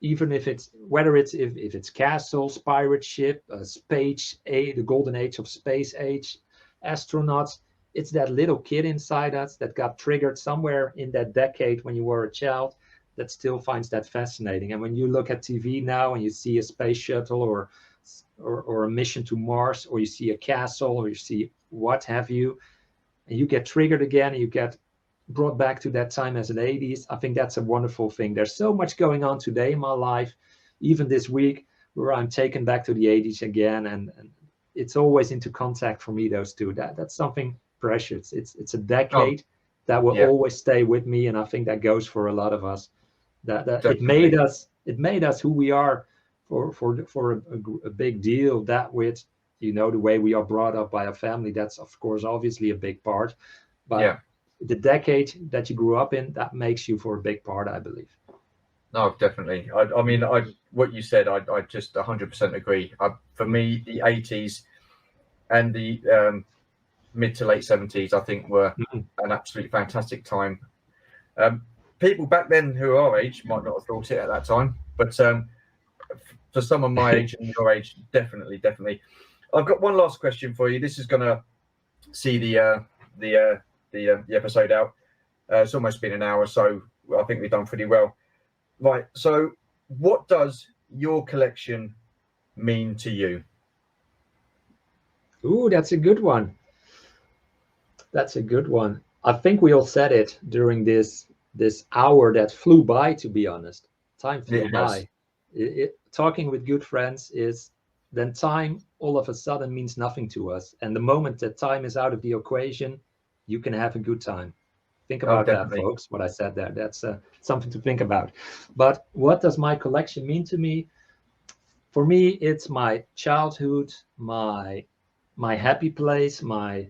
even if it's whether it's if it's castles, pirate ship, the golden age of space age, astronauts, it's that little kid inside us that got triggered somewhere in that decade when you were a child that still finds that fascinating. And when you look at TV now and you see a space shuttle or a mission to Mars, or you see a castle, or you see what have you, and you get triggered again and you get brought back to that time as an 80s, I think that's a wonderful thing. There's so much going on today in my life, even this week, where I'm taken back to the 80s again. And it's always into contact for me, those two. That's something precious. It's a oh decade that will yeah, always stay with me. And I think that goes for a lot of us. That definitely. it made us who we are for a big deal. That with you know, the way we are brought up by a family, that's of course obviously a big part. But Yeah. the decade that you grew up in, that makes you for a big part, I believe. No, definitely. I mean, what you said, I just 100% agree. For me, the 80s and the mid to late 70s, I think, were an absolutely fantastic time. People back then who are our age might not have thought it at that time, but for some of my age and your age, definitely, definitely. I've got one last question for you. This is going to see the episode out. It's almost been an hour, so I think we've done pretty well. Right. So, what does your collection mean to you? Ooh, that's a good one. That's a good one. I think we all said it during this hour that flew by. To be honest, time flew by. Talking with good friends is then time all of a sudden means nothing to us, and the moment that time is out of the equation, you can have a good time. Think about that, folks. What I said there. That's something to think about. But what does my collection mean to me? For me, it's my childhood, my happy place, my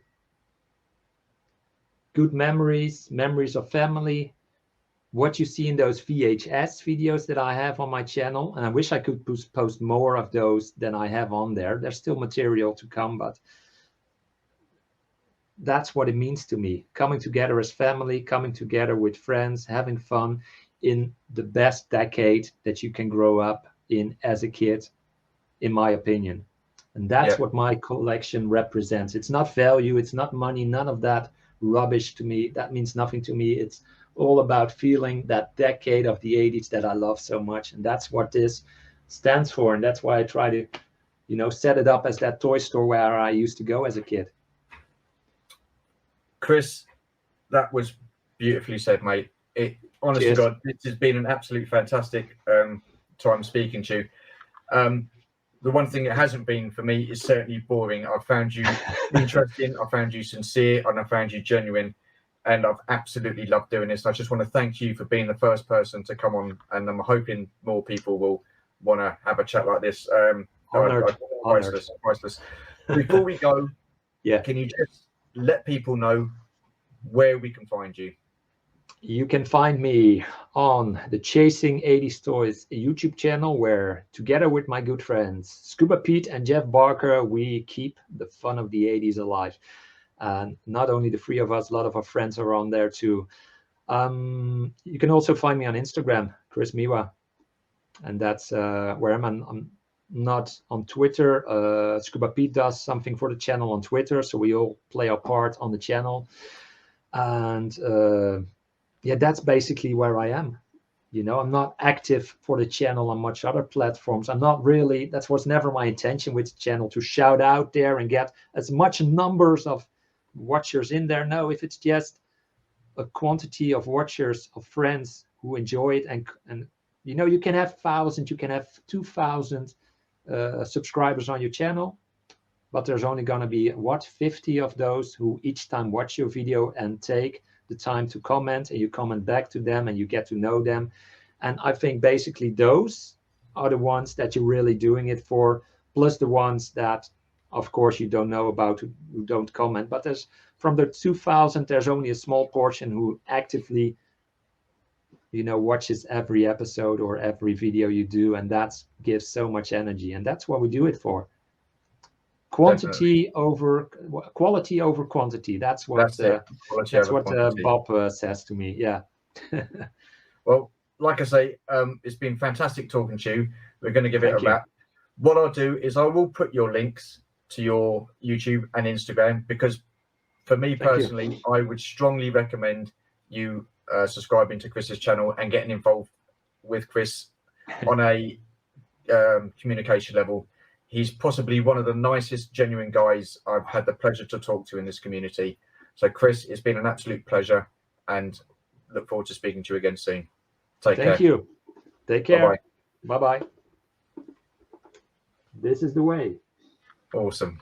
good memories, memories of family, what you see in those VHS videos that I have on my channel. And I wish I could post more of those than I have on there. There's still material to come, but that's what it means to me. Coming together as family, coming together with friends, having fun in the best decade that you can grow up in as a kid, in my opinion. And that's what my collection represents. It's not value, it's not money, none of that rubbish to me. That means nothing to me. It's all about feeling that decade of the 80s that I love so much. And that's what this stands for. And that's why I try to, you know, set it up as that toy store where I used to go as a kid. Chris, that was beautifully said, mate. Honest to God, this has been an absolute fantastic time speaking to you. The one thing it hasn't been for me is certainly boring. I've found you interesting, I found you sincere, and I found you genuine. And I've absolutely loved doing this. I just want to thank you for being the first person to come on. And I'm hoping more people will want to have a chat like this. Honored. Priceless. Before we go, can you just let people know where we can find you? You can find me on the Chasing 80s Toys YouTube channel, where together with my good friends Scuba Pete and Jeff Barker, we keep the fun of the 80s alive. And not only the three of us, a lot of our friends are on there too. You can also find me on Instagram, Chris Miwa. And that's where I'm not on Twitter. Scuba Pete does something for the channel on Twitter, so we all play our part on the channel. And that's basically where I am. You know, I'm not active for the channel on much other platforms. I'm not really, that was never my intention with the channel, to shout out there and get as much numbers of watchers in there. No, if it's just a quantity of watchers, of friends who enjoy it, and you know, you can have 1,000, you can have 2,000 subscribers on your channel, but there's only going to be 50 of those who each time watch your video and take the time to comment, and you comment back to them and you get to know them. And I think basically those are the ones that you're really doing it for, plus the ones that of course you don't know about, who don't comment. But there's, from the 2,000, there's only a small portion who actively, you know, watches every episode or every video you do, and that gives so much energy. And that's what we do it for. Quality over quantity. That's what Bob says to me. Yeah. Well, like I say, it's been fantastic talking to you. We're going to give it a wrap. What I'll do is I will put your links to your YouTube and Instagram, because for me personally, I would strongly recommend you subscribing to Chris's channel and getting involved with Chris on a communication level. He's possibly one of the nicest, genuine guys I've had the pleasure to talk to in this community. So, Chris, it's been an absolute pleasure, and look forward to speaking to you again soon. Take care. Thank you. Take care. Bye-bye. This is the way. Awesome.